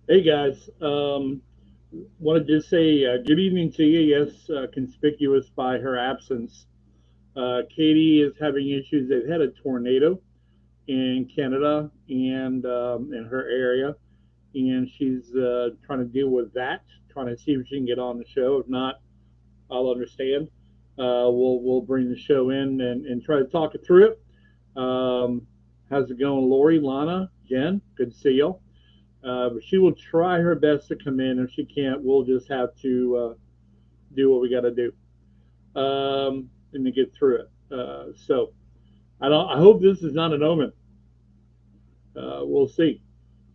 Hey guys, wanted to say good evening to you. Yes, conspicuous by her absence. Katie is having issues. They've had a tornado in Canada and in her area, and she's trying to deal with that. Trying to see if she can get on the show. If not, I'll understand. We'll bring the show in and try to talk it through it. How's it going, Lori, Lana, Jen? Good to see you. But she will try her best to come in. If she can't, we'll just have to do what we got to do and to get through it. So I don't. I hope this is not an omen. We'll see.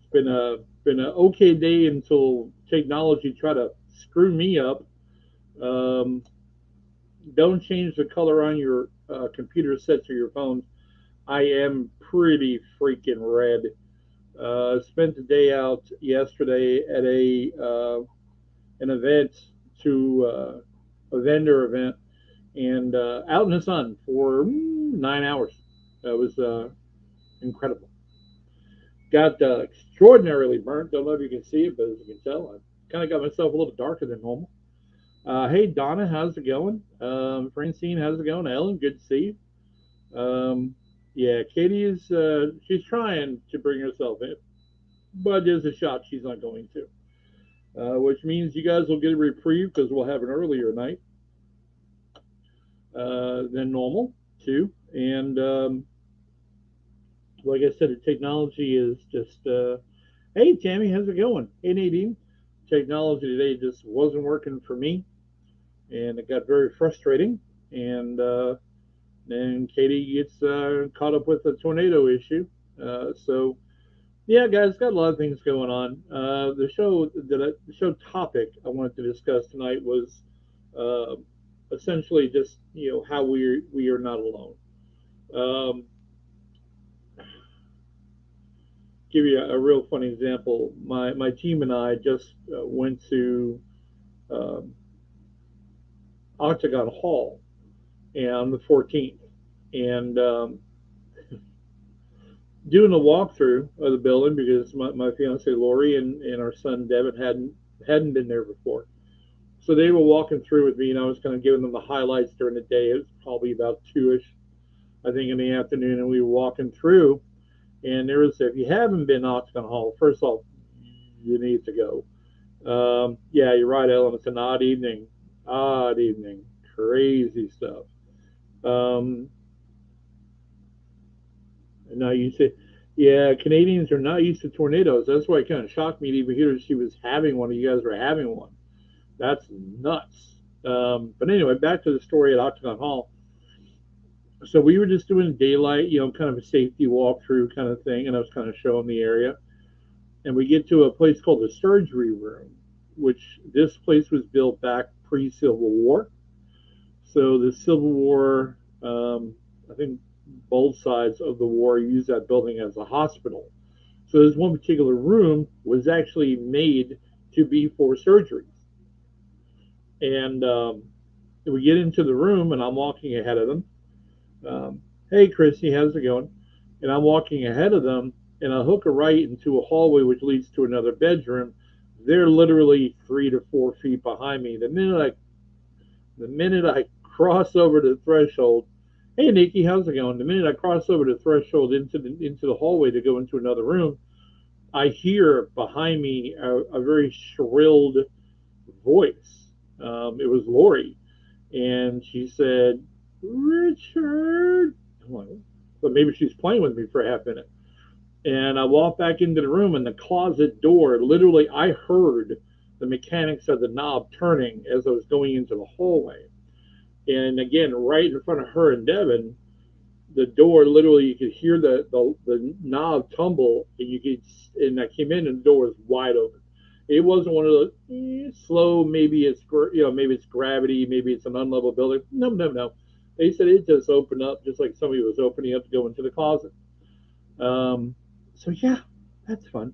It's been an okay day until technology try to screw me up. Um, don't change the color on your computer sets or your phones. I am pretty freaking red. Spent the day out yesterday at a an event to a vendor event and out in the sun for 9 hours. That was incredible. Got extraordinarily burnt. Don't know if you can see it, but as you can tell, I kind of got myself a little darker than normal. Hey, Donna, how's it going? Francine, how's it going? Ellen, good to see you. Yeah, Katie is she's trying to bring herself in, but there's a shot she's not going to. Which means you guys will get a reprieve because we'll have an earlier night than normal too. And like I said, the technology is just. Hey, Tammy, how's it going? Hey, Nadine. Technology today just wasn't working for me, and it got very frustrating. And then Katie gets caught up with the tornado issue. So yeah, guys, got a lot of things going on. The show topic I wanted to discuss tonight was uh, essentially just how we are not alone. Um, give you a real funny example. My team and I just went to um, Octagon Hall and on the 14th, and doing a walkthrough of the building because my fiance Lori and our son Devin hadn't been there before. So they were walking through with me, and I was kind of giving them the highlights during the day. It was probably about 2ish, I think, in the afternoon, and we were walking through. And there was, if you haven't been to Octagon Hall, first off, you need to go. Yeah, you're right, Ellen. It's an odd evening, crazy stuff. Um, now you say, yeah, Canadians are not used to tornadoes. That's why it kind of shocked me to even hear she was having one. You guys were having one. That's nuts. But anyway, back to the story at Octagon Hall. So we were just doing daylight, kind of a safety walkthrough kind of thing, and I was kind of showing the area. And we get to a place called the surgery room, which this place was built back pre-Civil War. So the Civil War, I think both sides of the war used that building as a hospital. So this one particular room was actually made to be for surgeries. And we get into the room, and I'm walking ahead of them. Hey, Chrissy, how's it going? And I'm walking ahead of them, and I hook a right into a hallway which leads to another bedroom. They're literally 3 to 4 feet behind me. The minute I cross over the threshold, hey Nikki, how's it going? The minute I cross over the threshold into the hallway to go into another room, I hear behind me a very shrilled voice. It was Lori, and she said, "Richard." I'm like, but maybe she's playing with me for a half minute. And I walked back into the room, and the closet door, literally, I heard the mechanics of the knob turning as I was going into the hallway. And again, right in front of her and Devin, the door literally you could hear the knob tumble, and you could. And I came in, and the door was wide open. It wasn't one of those slow. Maybe it's maybe it's gravity, maybe it's an unlevel building. No, no, no. They said it just opened up, just like somebody was opening up to go into the closet. Um, so yeah, that's fun.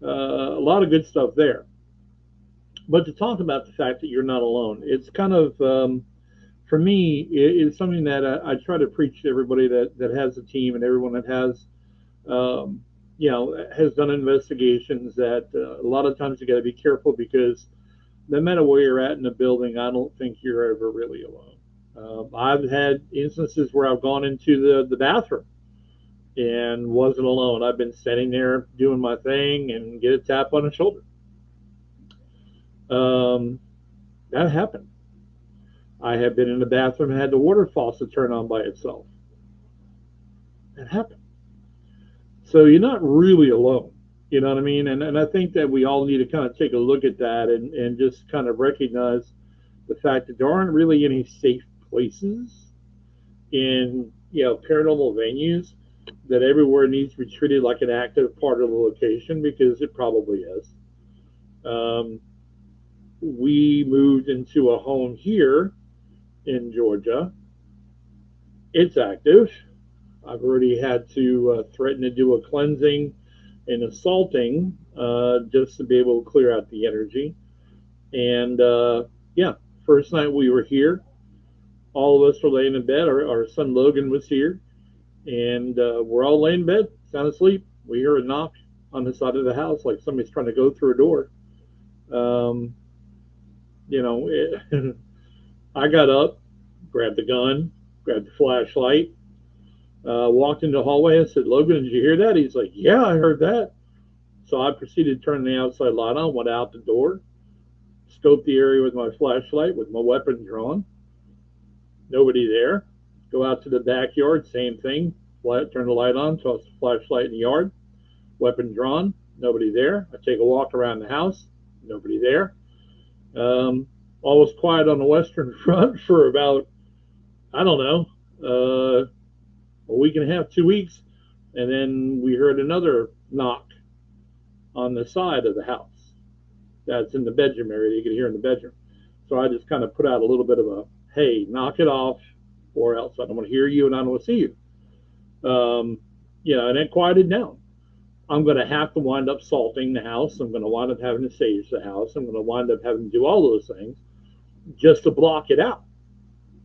A lot of good stuff there. But to talk about the fact that you're not alone, it's kind of for me, it's something that I try to preach to everybody that has a team and everyone that has um, has done investigations that a lot of times you got to be careful because no matter where you're at in the building, I don't think you're ever really alone. I've had instances where I've gone into the bathroom and wasn't alone. I've been standing there doing my thing and get a tap on the shoulder. Um, that happened. I have been in the bathroom and had the water faucet turn on by itself. That happened. So you're not really alone. You know what I mean? And I think that we all need to kind of take a look at that and just kind of recognize the fact that there aren't really any safe places in paranormal venues, that everywhere needs to be treated like an active part of the location, because it probably is. Um, we moved into a home here in Georgia. It's active. I've already had to threaten to do a cleansing and assaulting just to be able to clear out the energy. And yeah, first night we were here, all of us were laying in bed. Our son Logan was here, and we're all laying in bed, sound asleep. We hear a knock on the side of the house, like somebody's trying to go through a door. Um, it, I got up, grabbed the gun, grabbed the flashlight, walked into the hallway and said, "Logan, did you hear that?" He's like, "Yeah, I heard that." So I proceeded to turn the outside light on, went out the door, scoped the area with my flashlight with my weapon drawn. Nobody there. Go out to the backyard, same thing. Turn the light on, toss the flashlight in the yard, weapon drawn, nobody there. I take a walk around the house, nobody there. Um, all was quiet on the western front for about, I don't know, a week and a half, 2 weeks. And then we heard another knock on the side of the house. That's in the bedroom area. You can hear in the bedroom. So I just kind of put out a little bit of a, hey, knock it off, or else I don't want to hear you and I don't want to see you. And it quieted down. I'm going to have to wind up salting the house. I'm going to wind up having to sage the house. I'm going to wind up having to do all those things just to block it out,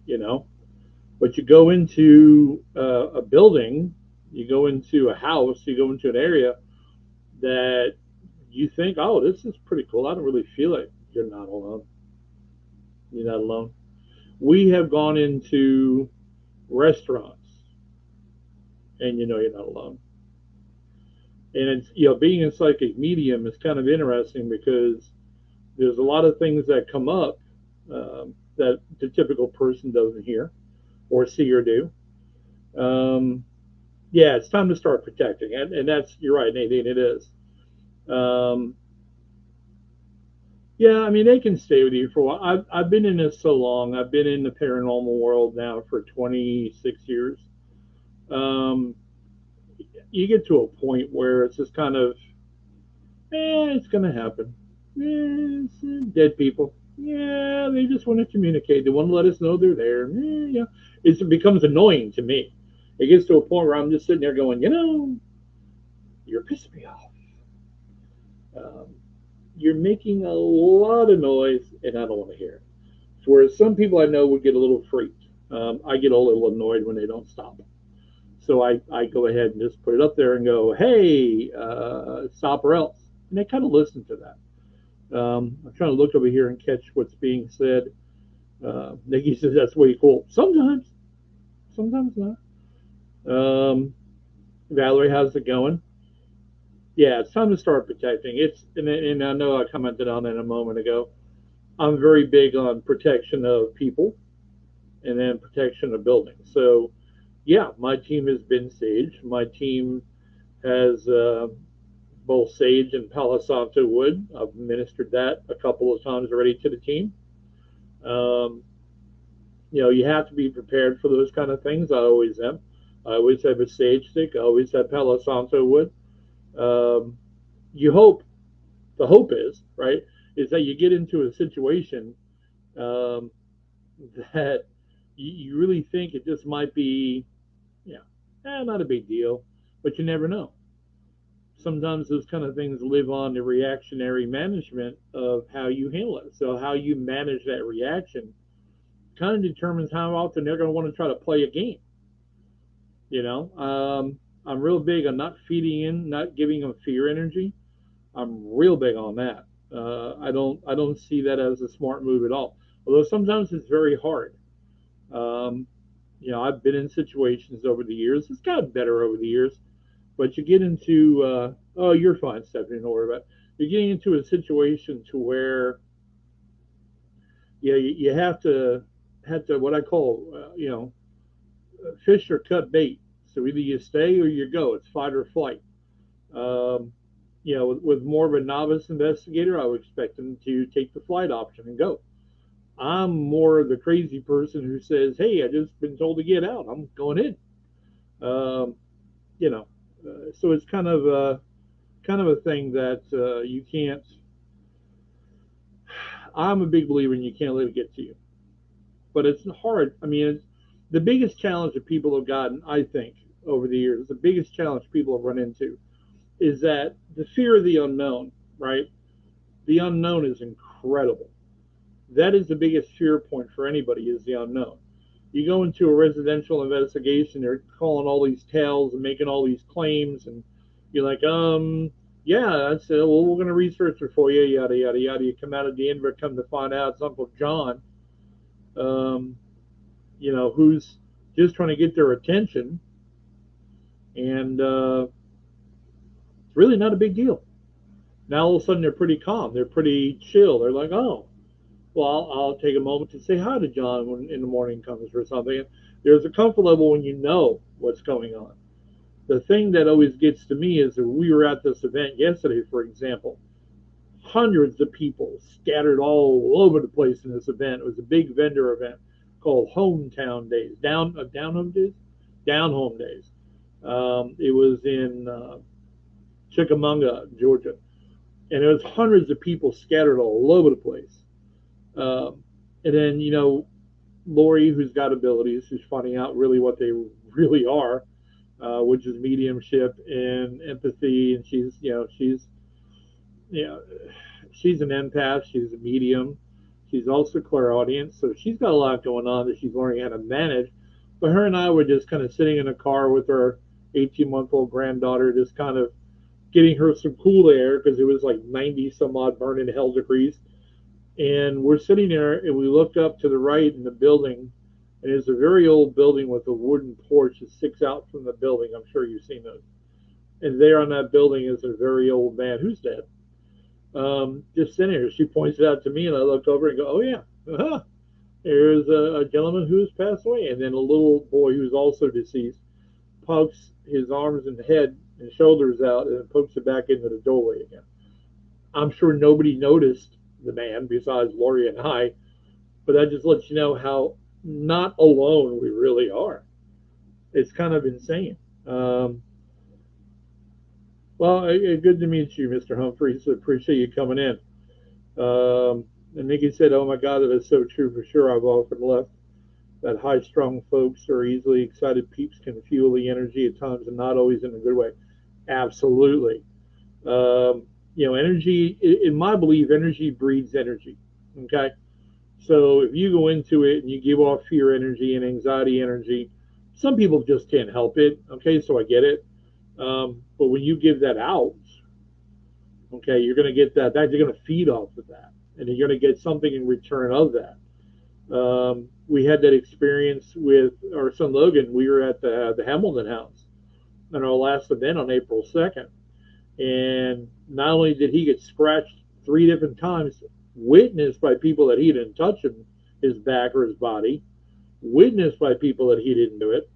you know. But you go into a building, you go into a house, you go into an area that you think, oh, this is pretty cool. I don't really feel it. You're not alone. You're not alone. We have gone into restaurants, and you're not alone. And it's being a psychic medium is kind of interesting because there's a lot of things that come up that the typical person doesn't hear or see or do. Um, yeah, it's time to start protecting, and that's, you're right, Nadine. It is. Um, yeah, I mean, they can stay with you for a while. I've been in this so long. I've been in the paranormal world now for 26 years. Um, you get to a point where it's just kind of, it's going to happen. It's dead people. Yeah, they just want to communicate. They want to let us know they're there. Yeah, it becomes annoying to me. It gets to a point where I'm just sitting there going, you're pissing me off. Um, you're making a lot of noise, and I don't want to hear it. Whereas some people I know would get a little freaked. I get a little annoyed when they don't stop. So I go ahead and just put it up there and go, hey, stop or else. And they kind of listen to that. I'm trying to look over here and catch what's being said. Nikki says that's way cool. Sometimes not. Valerie, how's it going? Yeah, it's time to start protecting. And I know I commented on it a moment ago. I'm very big on protection of people and then protection of buildings. So, yeah, my team has been Sage. My team has both Sage and Palo Santo wood. I've administered that a couple of times already to the team. Um, you have to be prepared for those kind of things. I always am. I always have a sage stick. I always have Palo Santo wood. Um, you hope, the hope is, right, is that you get into a situation um, that you really think it just might be, not a big deal, but you never know. Sometimes those kind of things live on the reactionary management of how you handle it. So how you manage that reaction kind of determines how often they're going to want to try to play a game. I'm real big on not feeding in, not giving them fear energy. I'm real big on that. I don't see that as a smart move at all. Although sometimes it's very hard. Um, I've been in situations over the years. It's gotten better over the years, but you get into oh, you're fine, Stephanie. Don't worry about it. You're getting into a situation to where you have to what I call fish or cut bait. So either you stay or you go. It's fight or flight. Um, with more of a novice investigator, I would expect them to take the flight option and go. I'm more of the crazy person who says, "Hey, I just been told to get out. I'm going in." Um, you know, so it's kind of a thing that you can't. I'm a big believer in you can't let it get to you, but it's hard. I mean, the biggest challenge that people have gotten, I think, over the years, the biggest challenge people have run into is that the fear of the unknown, right? The unknown is incredible. That is the biggest fear point for anybody is the unknown. You go into a residential investigation, they're calling all these tales and making all these claims, and you're like, yeah, I said, well, we're going to research it for you, yada, yada, yada. You come out at the end, but come to find out it's Uncle John, um, who's just trying to get their attention, and it's really not a big deal. Now all of a sudden they're pretty calm, they're pretty chill. They're like, oh, well, I'll take a moment to say hi to John when in the morning comes or something. There's a comfort level when you know what's going on. The thing that always gets to me is that we were at this event yesterday, for example, hundreds of people scattered all over the place in this event. It was a big vendor event called Hometown Days, Down Home Days, Down Home Days. It was in Chickamauga, Georgia, and there was hundreds of people scattered all over the place. And then Lori, who's got abilities, who's finding out really what they really are, which is mediumship and empathy, and you know she's an empath, she's a medium, she's also clairaudient, so she's got a lot going on that she's learning how to manage. But her and I were just kind of sitting in a car with our 18-month-old granddaughter, just kind of getting her some cool air because it was like 90 some odd burning hell degrees. And we're sitting there and we look up to the right in the building, and it's a very old building with a wooden porch that sticks out from the building. I'm sure you've seen those. And there on that building is a very old man who's dead. Just sitting here. She points it out to me, and I look over and go, oh, yeah. Uh-huh. There's a gentleman who's passed away. And then a little boy who's also deceased pokes his arms and head and shoulders out and pokes it back into the doorway again. I'm sure nobody noticed the man besides Lori and I, but that just lets you know how not alone we really are. It's kind of insane. Well, good to meet you, Mr. Humphreys. Appreciate you coming in. And Nikki said, oh my God, that is so true for sure. I've often left that high strung folks or easily excited peeps can fuel the energy at times and not always in a good way. Absolutely. Energy, in my belief, energy breeds energy. Okay. So if you go into it and you give off fear energy and anxiety energy, some people just can't help it. Okay. So I get it. But when you give that out, okay, you're going to get that, you're going to feed off of that, and you're going to get something in return of that. We had that experience with our son Logan. We were at the Hamilton House on our last event on April 2nd. And not only did he get scratched 3 different times, witnessed by people that he didn't touch his back or his body, witnessed by people that he didn't do it.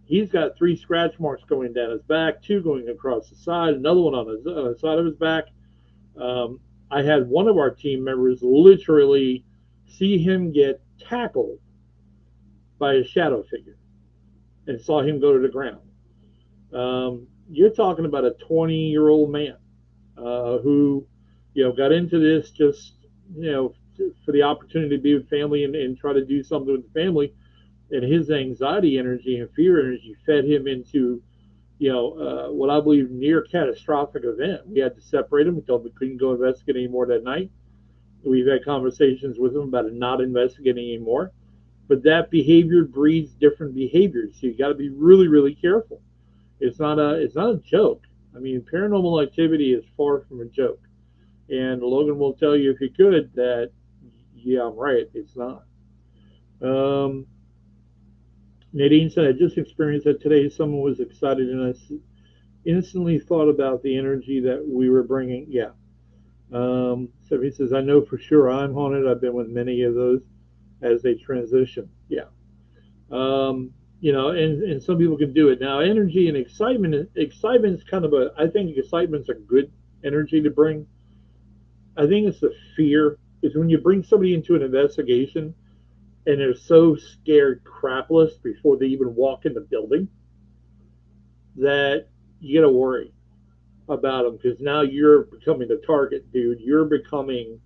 He's got 3 scratch marks going down his back, 2 going across the side, another one on the side of his back. I had one of our team members literally see him get tackled by a shadow figure and saw him go to the ground. You're talking about a 20-year-old man who, got into this just, for the opportunity to be with family and try to do something with the family. And his anxiety energy and fear energy fed him into, what I believe near catastrophic event. We had to separate him. We told him we couldn't go investigate anymore that night. We've had conversations with him about not investigating anymore. But that behavior breeds different behaviors. So you got to be really, really careful. It's not a joke. I mean, paranormal activity is far from a joke. And Logan will tell you if he could that, yeah, I'm right. It's not. Um, Nadine said, I just experienced that today. Someone was excited, and I instantly thought about the energy that we were bringing. Yeah. So he says, I know for sure I'm haunted. I've been with many of those as they transition. Yeah. Um, and some people can do it. Now, energy and excitement is kind of I think excitement's a good energy to bring. I think it's the fear, is when you bring somebody into an investigation and they're so scared crapless before they even walk in the building that you got to worry about them, because now you're becoming the target, dude. You're becoming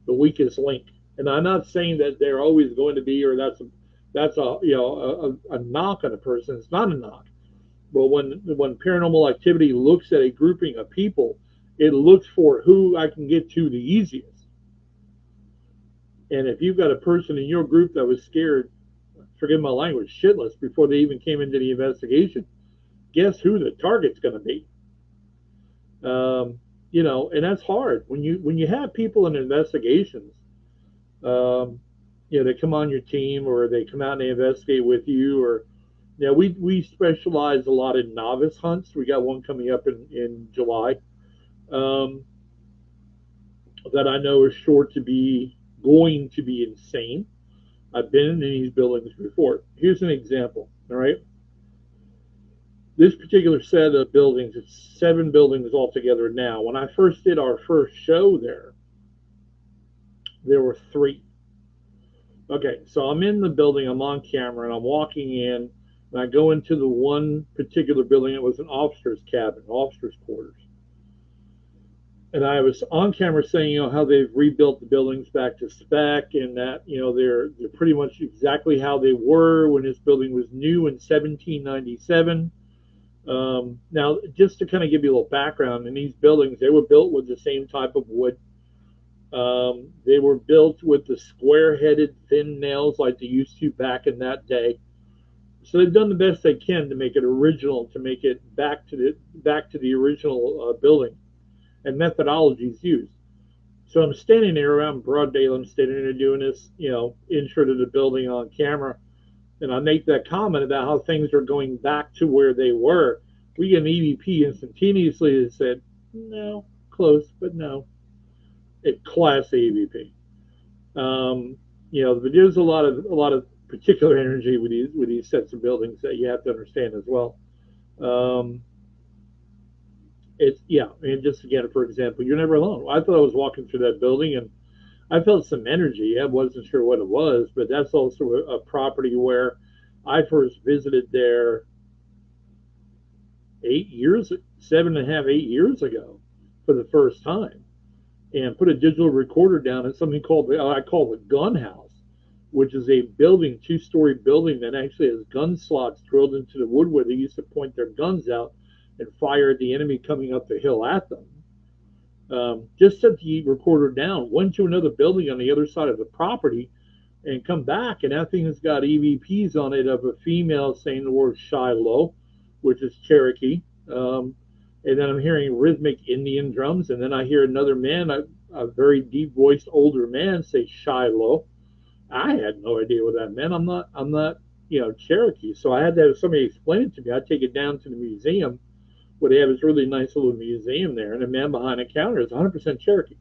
the weakest link. And I'm not saying that they're always going to be, or that's a knock on a person. It's not a knock. But when paranormal activity looks at a grouping of people, it looks for who I can get to the easiest. And if you've got a person in your group that was scared, forgive my language, shitless before they even came into the investigation, guess who the target's going to be? And that's hard when you have people in investigations. Um, they come on your team, or they come out and they investigate with you, or we specialize a lot in novice hunts. We got one coming up in July, um, that I know is sure to be going to be insane. I've been in these buildings before. Here's an example. All right, this particular set of buildings, it's 7 buildings altogether now. When I first did our first show there were 3. Okay, so I'm in the building, I'm on camera, and I'm walking in, and I go into the one particular building. It was an officer's cabin, officer's quarters. And I was on camera saying, how they've rebuilt the buildings back to spec, and that, they're pretty much exactly how they were when this building was new in 1797. Now, just to kind of give you a little background, in these buildings, they were built with the same type of wood. They were built with the square-headed thin nails like they used to back in that day. So they've done the best they can to make it original, to make it back to the original building and methodologies used. So I'm standing there around broad daylight. I'm standing there doing this, intro to the building on camera, and I make that comment about how things are going back to where they were. We get an EVP instantaneously that said, no, close, but no. A class EVP. But there's a lot of particular energy with these sets of buildings that you have to understand as well. And just again, for example, you're never alone. I thought I was walking through that building and I felt some energy. I wasn't sure what it was, but that's also a property where I first visited there 7.5, 8 years ago for the first time, and put a digital recorder down in something I call the gun house, which is a building, 2-story building that actually has gun slots drilled into the wood where they used to point their guns out and fire at the enemy coming up the hill at them. Just set the recorder down, went to another building on the other side of the property, and come back, and that thing has got EVPs on it of a female saying the word Shiloh, which is Cherokee. And then I'm hearing rhythmic Indian drums, and then I hear another man, a very deep voiced older man, say Shiloh. I had no idea what that meant. I'm not Cherokee, so I had to have somebody explain it to me. I take it down to the museum where they have this really nice little museum there, and the man behind the counter is 100% Cherokee.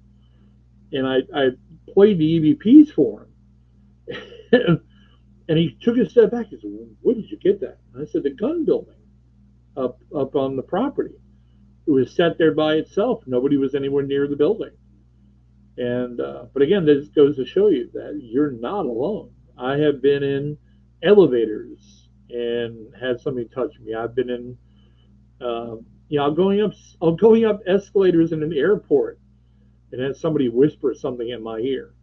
And I played the EVPs for him, and he took a step back. He said, "Where did you get that?" And I said, "The gun building up on the property. It was set there by itself. Nobody was anywhere near the building." And but again, this goes to show you that you're not alone. I have been in elevators and had somebody touch me. I've been in, I'm going up escalators in an airport and had somebody whisper something in my ear.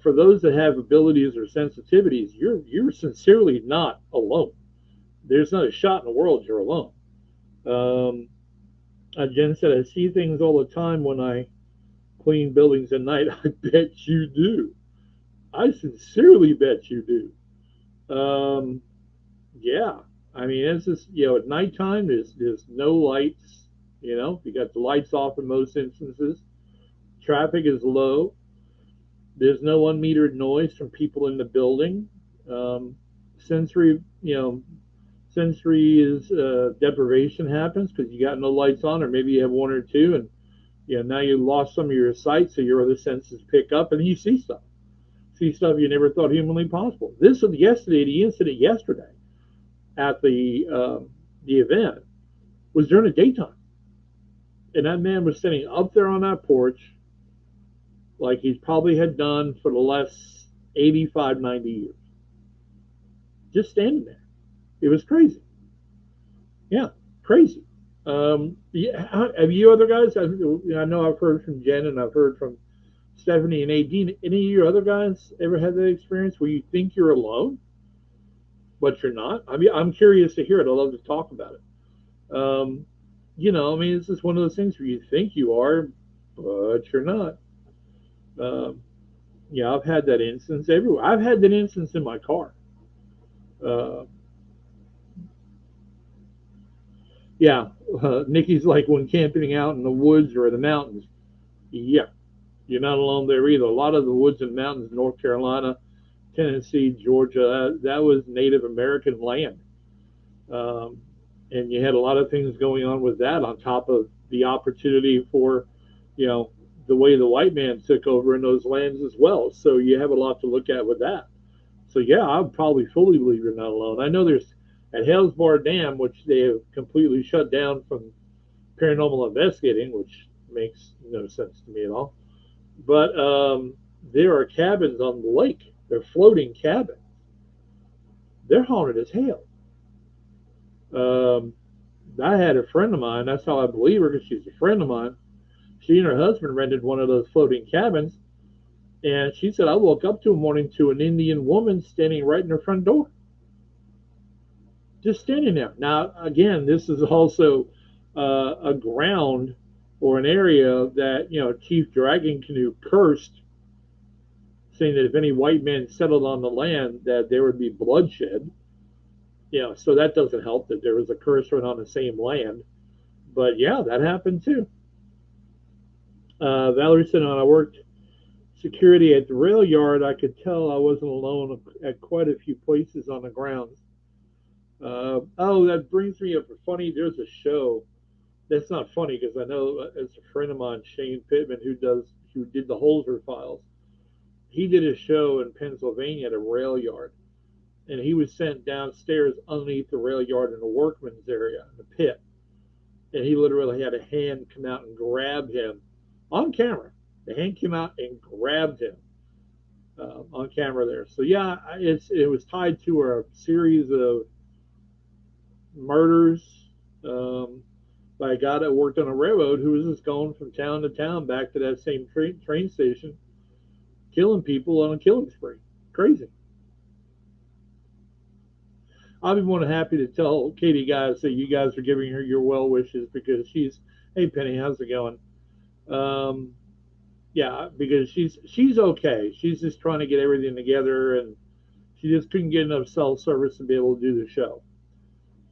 For those that have abilities or sensitivities, you're sincerely not alone. There's not a shot in the world you're alone. Jen said, I see things all the time when I clean buildings at night. I bet you do. I sincerely bet you do. Yeah. I mean, it's just, at nighttime, there's no lights. You got the lights off in most instances. Traffic is low. There's no unmetered noise from people in the building. Um, sensory, sensory is deprivation happens because you got no lights on, or maybe you have one or two, and now you lost some of your sight, so your other senses pick up, and you see stuff you never thought humanly possible. This was yesterday. The incident yesterday at the event was during the daytime, and that man was sitting up there on that porch like he's probably had done for the last 85, 90 years, just standing there. It was crazy. Yeah, crazy. Yeah, have you other guys? I know I've heard from Jen and I've heard from Stephanie and Adine. Any of your other guys ever had that experience where you think you're alone, but you're not? I mean, I'm curious to hear it. I'd love to talk about it. I mean, it's just one of those things where you think you are, but you're not. Um, yeah, I've had that instance everywhere. I've had that instance in my car. Uh, yeah, Nikki's like when camping out in the woods or in the mountains. Yeah, you're not alone there either. A lot of the woods and mountains, North Carolina, Tennessee, Georgia, that was Native American land. Um, and you had a lot of things going on with that on top of the opportunity for, you know, the way the white man took over in those lands as well. So you have a lot to look at with that. So yeah, I would probably fully believe you're not alone. I know there's at Hales Bar Dam, which they have completely shut down from paranormal investigating, which makes no sense to me at all. But there are cabins on the lake. They're floating cabins. They're haunted as hell. Um, I had a friend of mine. That's how I believe her because she's a friend of mine. She and her husband rented one of those floating cabins, and she said I woke up to a morning to an Indian woman standing right in her front door, just standing there. Now, again, this is also a ground or an area that Chief Dragon Canoe cursed, saying that if any white men settled on the land, that there would be bloodshed. So that doesn't help that there was a curse right on the same land. But yeah, that happened too. Valerie said, when I worked security at the rail yard, I could tell I wasn't alone at quite a few places on the grounds. Oh, that brings me up a funny. There's a show that's not funny because I know it's a friend of mine, Shane Pittman, who did the Holzer Files. He did a show in Pennsylvania at a rail yard, and he was sent downstairs underneath the rail yard in the workman's area in the pit, and he literally had a hand come out and grab him on camera. The hand came out and grabbed him on camera there. So yeah, it was tied to a series of murders by a guy that worked on a railroad who was just going from town to town back to that same train station, killing people on a killing spree. Crazy. I'll be more than happy to tell Katie guys that you guys are giving her your well wishes because hey Penny, how's it going? Um, yeah, because she's okay. She's just trying to get everything together, and she just couldn't get enough cell service to be able to do the show.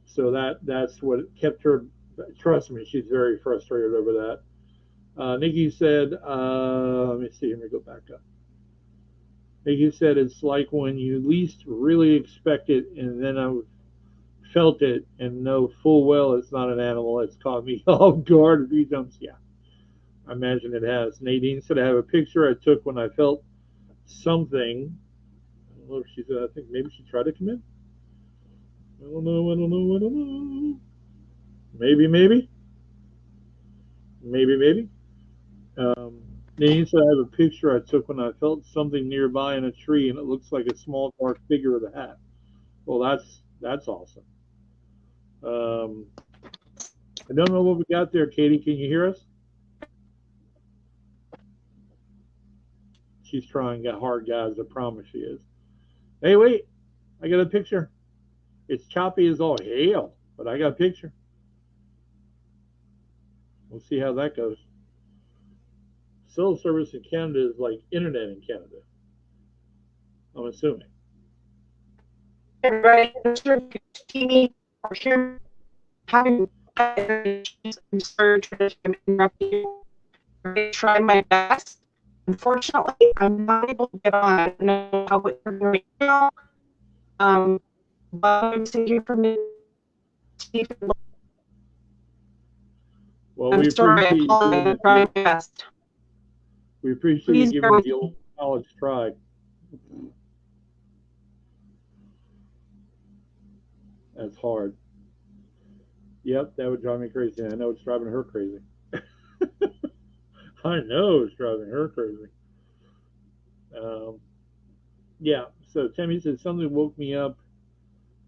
So that's what kept her. Trust me, she's very frustrated over that. Nikki said, let me see, let me go back up. Nikki said it's like when you least really expect it, and then I felt it and know full well it's not an animal. It's caught me off guard a few times. Yeah, I imagine it has. Nadine said I have a picture I took when I felt something. I don't know if she said, I think maybe she tried to come in. I don't know, I don't know, I don't know. Maybe. Nadine said I have a picture I took when I felt something nearby in a tree, and it looks like a small dark figure with a hat. Well, that's awesome. I don't know what we got there, Katie. Can you hear us? She's trying hard, guys. I promise she is. Hey, wait. I got a picture. It's choppy as all hell, but I got a picture. We'll see how that goes. Cell service in Canada is like internet in Canada. I'm assuming. Right. See me? or hear having issues, I'm sorry to interrupt you. I try my best. Unfortunately, I'm not able to get on. I don't know how it's working right now. But I'm sitting here for me. Well, I'm we sorry, I appreciate you apologize. doing I'm it. trying my best. We appreciate you Please bear giving it with the me. old college try. That's hard. Yep, that would drive me crazy. I know it's driving her crazy. I know it's driving her crazy. Um, yeah, so Timmy said something woke me up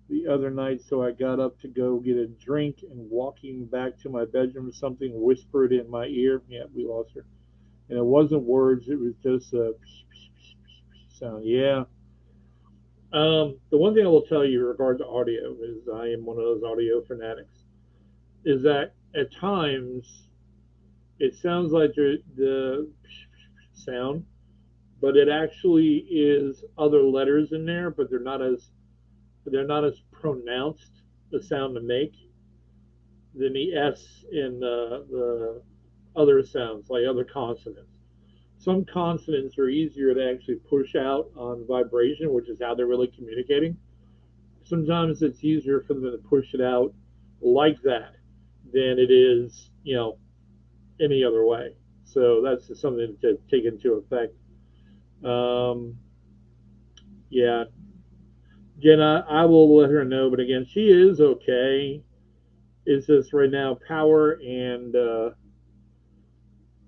the other night, so I got up to go get a drink, and walking back to my bedroom, something whispered in my ear. Yeah, we lost her. And it wasn't words, it was just a sound. Yeah. The one thing I will tell you in regard to audio is I am one of those audio fanatics. Is that at times it sounds like the sound, but it actually is other letters in there, but they're not as pronounced the sound to make than the S in the other sounds, like other consonants. Some consonants are easier to actually push out on vibration, which is how they're really communicating. Sometimes it's easier for them to push it out like that than it is, any other way. So that's just something to take into effect. Um, yeah, Jenna, I will let her know, but again, she is okay. It's just right now power and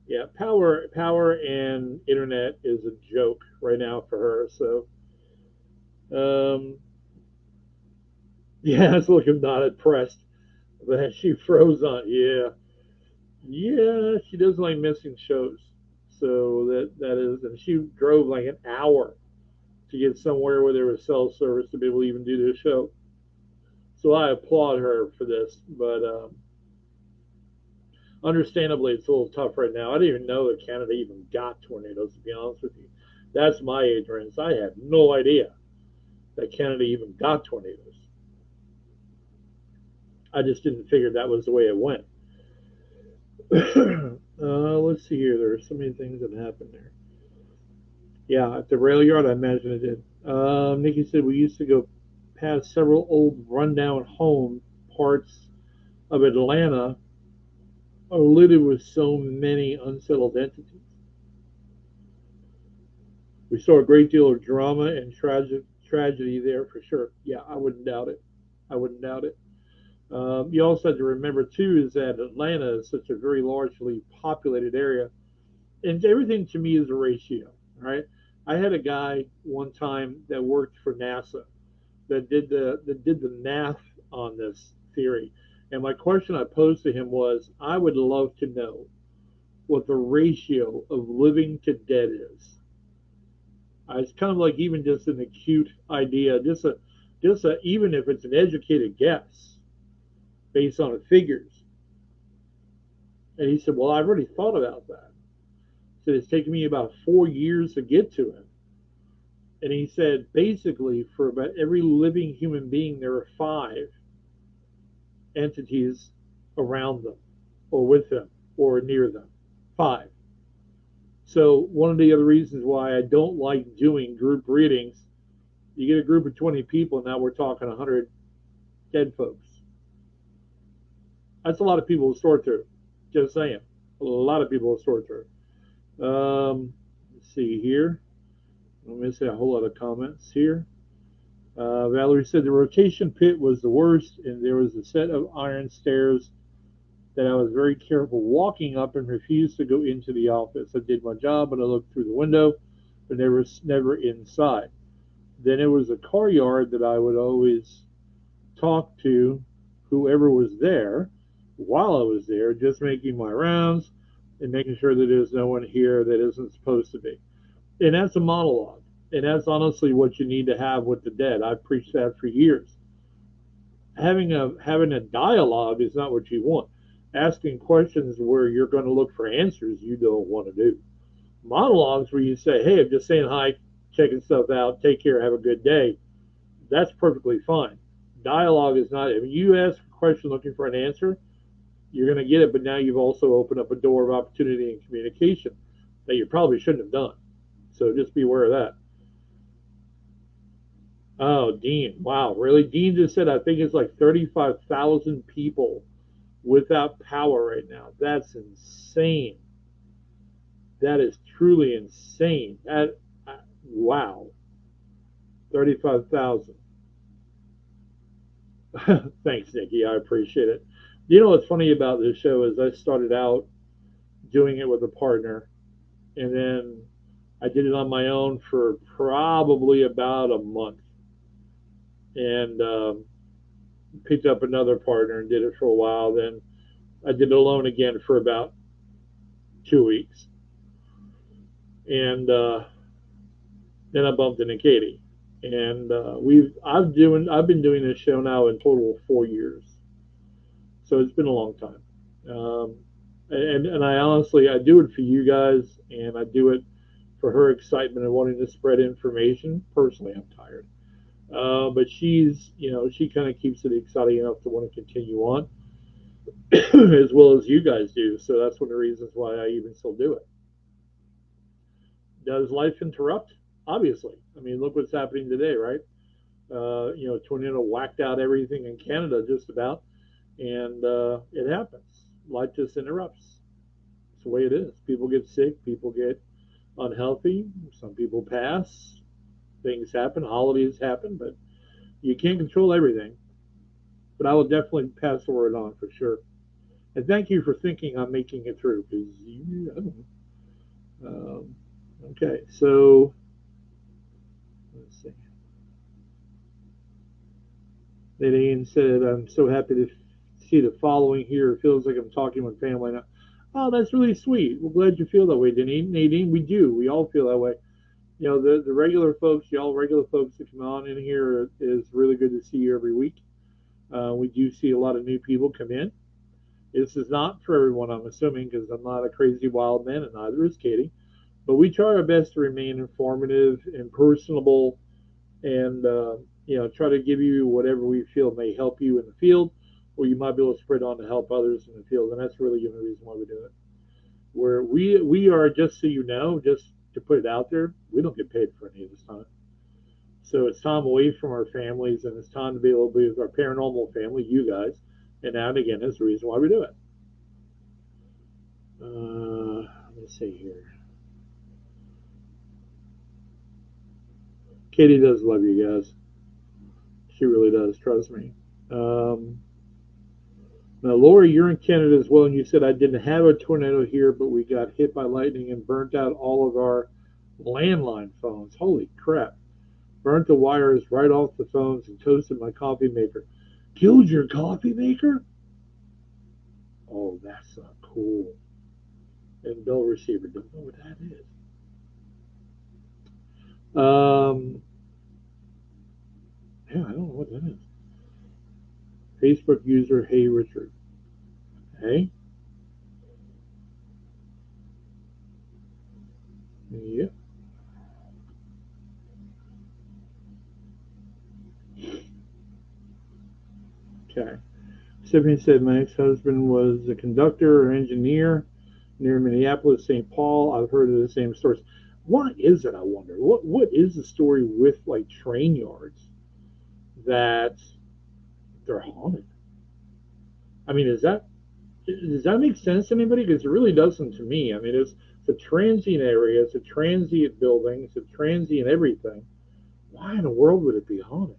yeah, power and internet is a joke right now for her. So um, yeah, it's looking not impressed, but she froze on. Yeah, yeah, she doesn't like missing shows. So that is, and she drove like an hour to get somewhere where there was cell service to be able to even do this show. So I applaud her for this, but understandably, it's a little tough right now. I didn't even know that Canada even got tornadoes, to be honest with you. That's my ignorance. I had no idea that Canada even got tornadoes. I just didn't figure that was the way it went. Let's see here. There are so many things that happened there. Yeah, at the rail yard, I imagine it did. Nikki said we used to go past several old rundown home parts of Atlanta are littered with so many unsettled entities. We saw a great deal of drama and tragedy there for sure. Yeah, I wouldn't doubt it. I wouldn't doubt it. You also have to remember too is that Atlanta is such a very largely populated area, and everything to me is a ratio. Right? I had a guy one time that worked for NASA that did the math on this theory, and my question I posed to him was, I would love to know what the ratio of living to dead is. It's kind of like even just an acute idea, just a even if it's an educated guess based on the figures. And he said, "Well, I've already thought about that." He said it's taken me about 4 years to get to it. And he said basically for about every living human being, there are five entities around them, or with them, or near them. Five. So one of the other reasons why I don't like doing group readings, you get a group of 20 people, now we're talking 100 dead folks. That's a lot of people to sort through. Just saying. A lot of people to sort through. Let's see here. I'm missing a whole lot of comments here. Valerie said the rotation pit was the worst, and there was a set of iron stairs that I was very careful walking up and refused to go into the office. I did my job, and I looked through the window, but never inside. Then it was a car yard that I would always talk to whoever was there while I was there, just making my rounds and making sure that there's no one here that isn't supposed to be. And that's a monologue. And that's honestly what you need to have with the dead. I've preached that for years. Having a dialogue is not what you want. Asking questions where you're going to look for answers you don't want to do. Monologues where you say, "Hey, I'm just saying hi, checking stuff out, take care, have a good day." That's perfectly fine. Dialogue is not, if you ask a question looking for an answer, you're going to get it, but now you've also opened up a door of opportunity and communication that you probably shouldn't have done. So just be aware of that. Oh, Dean. Wow, really? Dean just said, I think it's like 35,000 people without power right now. That's insane. That is truly insane. Wow, 35,000. Thanks, Nikki. I appreciate it. You know what's funny about this show is I started out doing it with a partner, and then I did it on my own for probably about a month, and picked up another partner and did it for a while. Then I did it alone again for about 2 weeks, and then I bumped into Katie, and I've been doing this show now in total 4 years, so it's been a long time. And I honestly I do it for you guys, and I do it for her excitement and wanting to spread information. Personally, I'm tired, but she kind of keeps it exciting enough to want to continue on, as well as you guys do. So that's one of the reasons why I even still do it. Does life interrupt? Obviously. I mean, look what's happening today, right? Tornado whacked out everything in Canada just about, and it happens. Life just interrupts. It's the way it is. People get sick. People get unhealthy. Some people pass. Things happen. Holidays happen, but you can't control everything. But I will definitely pass the word on for sure. And thank you for thinking I'm making it through, because I don't know. Okay, so let's see. Nadine said, I'm so happy to see the following here. It feels like I'm talking with family now. Oh, that's really sweet. We're glad you feel that way, Nadine. We do. We all feel that way. The regular folks, y'all regular folks that come on in here, is really good to see you every week. We do see a lot of new people come in. This is not for everyone, I'm assuming, because I'm not a crazy wild man, and neither is Katie. But we try our best to remain informative and personable, and try to give you whatever we feel may help you in the field, or you might be able to spread on to help others in the field. And that's really the reason why we do it. Where we are, just so you know, just to put it out there, we don't get paid for any of this time. So it's time away from our families, and it's time to be able to be with our paranormal family, you guys. And now and again, that's the reason why we do it. Let's see here. Katie does love you guys. She really does. Trust me. Now, Lori, you're in Canada as well, and you said I didn't have a tornado here, but we got hit by lightning and burnt out all of our landline phones. Holy crap. Burnt the wires right off the phones and toasted my coffee maker. Killed your coffee maker? Oh, that's not cool. And Bell receiver, don't know what that is. Yeah, I don't know what that is. Facebook user, hey Richard. Hey? Yep. Okay. Stephanie said my ex-husband was a conductor or engineer near Minneapolis, St. Paul. I've heard of the same stories. What is it, I wonder? What is the story with like train yards that they're haunted? I mean, does that make sense to anybody? Because it really doesn't to me. I mean, it's a transient area, it's a transient building, it's a transient everything. Why in the world would it be haunted?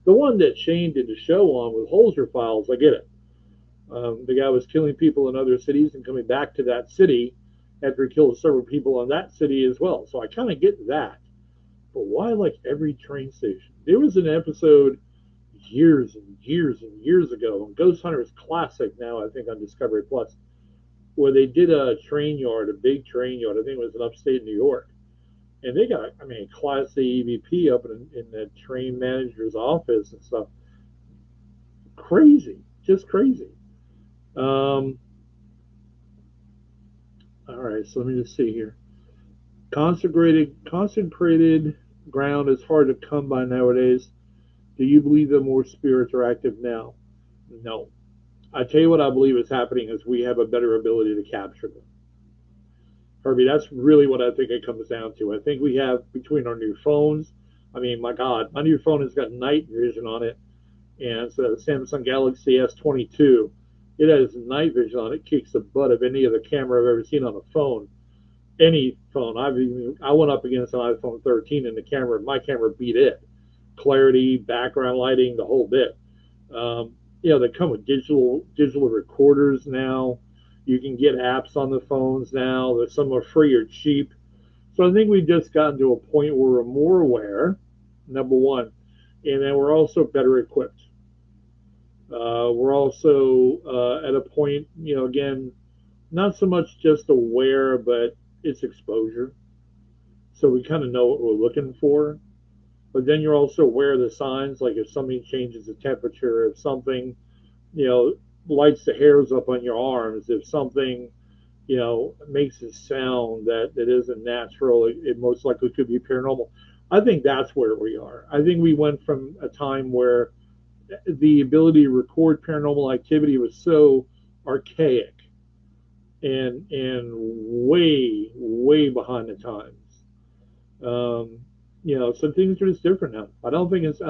The one that Shane did the show on with Holzer Files, I get it. The guy was killing people in other cities and coming back to that city after he killed several people in that city as well. So I kind of get that. But why like every train station? There was an episode years and years and years ago on Ghost Hunters Classic, now I think on Discovery Plus, where they did a train yard, a big train yard. I think it was in upstate New York. And they got, I mean, Class A EVP up in the train manager's office and stuff. Crazy, just crazy. All right, so let me just see here. Consecrated ground is hard to come by nowadays. Do you believe that more spirits are active now? No. I tell you what I believe is happening is we have a better ability to capture them. Herbie, that's really what I think it comes down to. I think we have between our new phones. I mean, my God, my new phone has got night vision on it, and it's a Samsung Galaxy S22. It has night vision on it. Kicks the butt of any other camera I've ever seen on a phone. Any phone. I went up against an iPhone 13 and my camera beat it. Clarity, background lighting, the whole bit. They come with digital recorders now. You can get apps on the phones now. There's some are free or cheap. So I think we've just gotten to a point where we're more aware, number one, and then we're also better equipped. We're also at a point, again, not so much just aware, but it's exposure. So we kind of know what we're looking for. But then you're also aware of the signs, like if something changes the temperature, if something, lights the hairs up on your arms, if something, makes a sound that isn't natural, it most likely could be paranormal. I think that's where we are. I think we went from a time where the ability to record paranormal activity was so archaic and way behind the times. So things are just different now. I don't think it's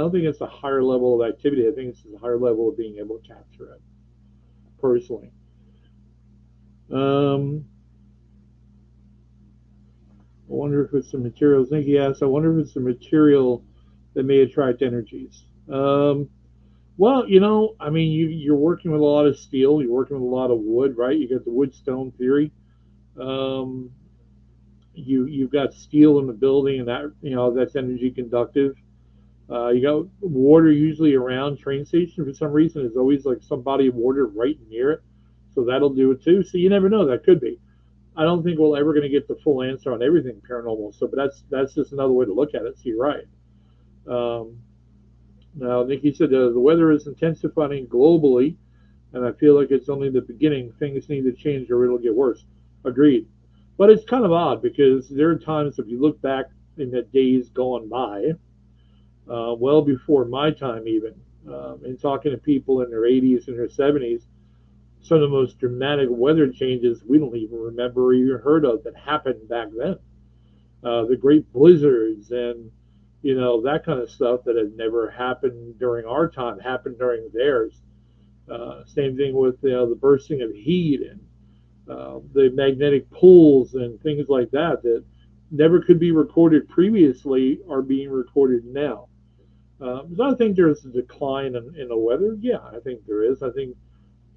a higher level of activity. I think it's a higher level of being able to capture it. Personally, I wonder if it's the materials. Nikki asked, I wonder if it's the material that may attract energies. Well, I mean, you're working with a lot of steel. You're working with a lot of wood, right? You got the wood stone theory. You've got steel in the building, and that's energy conductive. You got water usually around train station for some reason. There's always like some body of water right near it, so that'll do it too. So you never know. That could be. I don't think we're ever going to get the full answer on everything paranormal. So, but that's just another way to look at it. So you're right. Now, Nikki said the weather is intensifying globally, and I feel like it's only the beginning. Things need to change or it'll get worse. Agreed. But it's kind of odd because there are times, if you look back in the days gone by, well before my time even, and talking to people in their 80s and their 70s, some of the most dramatic weather changes we don't even remember or even heard of that happened back then. The great blizzards and that kind of stuff that had never happened during our time happened during theirs. Same thing with the bursting of heat and the magnetic poles and things like that never could be recorded previously are being recorded now. So I think there's a decline in the weather. Yeah, I think there is. I think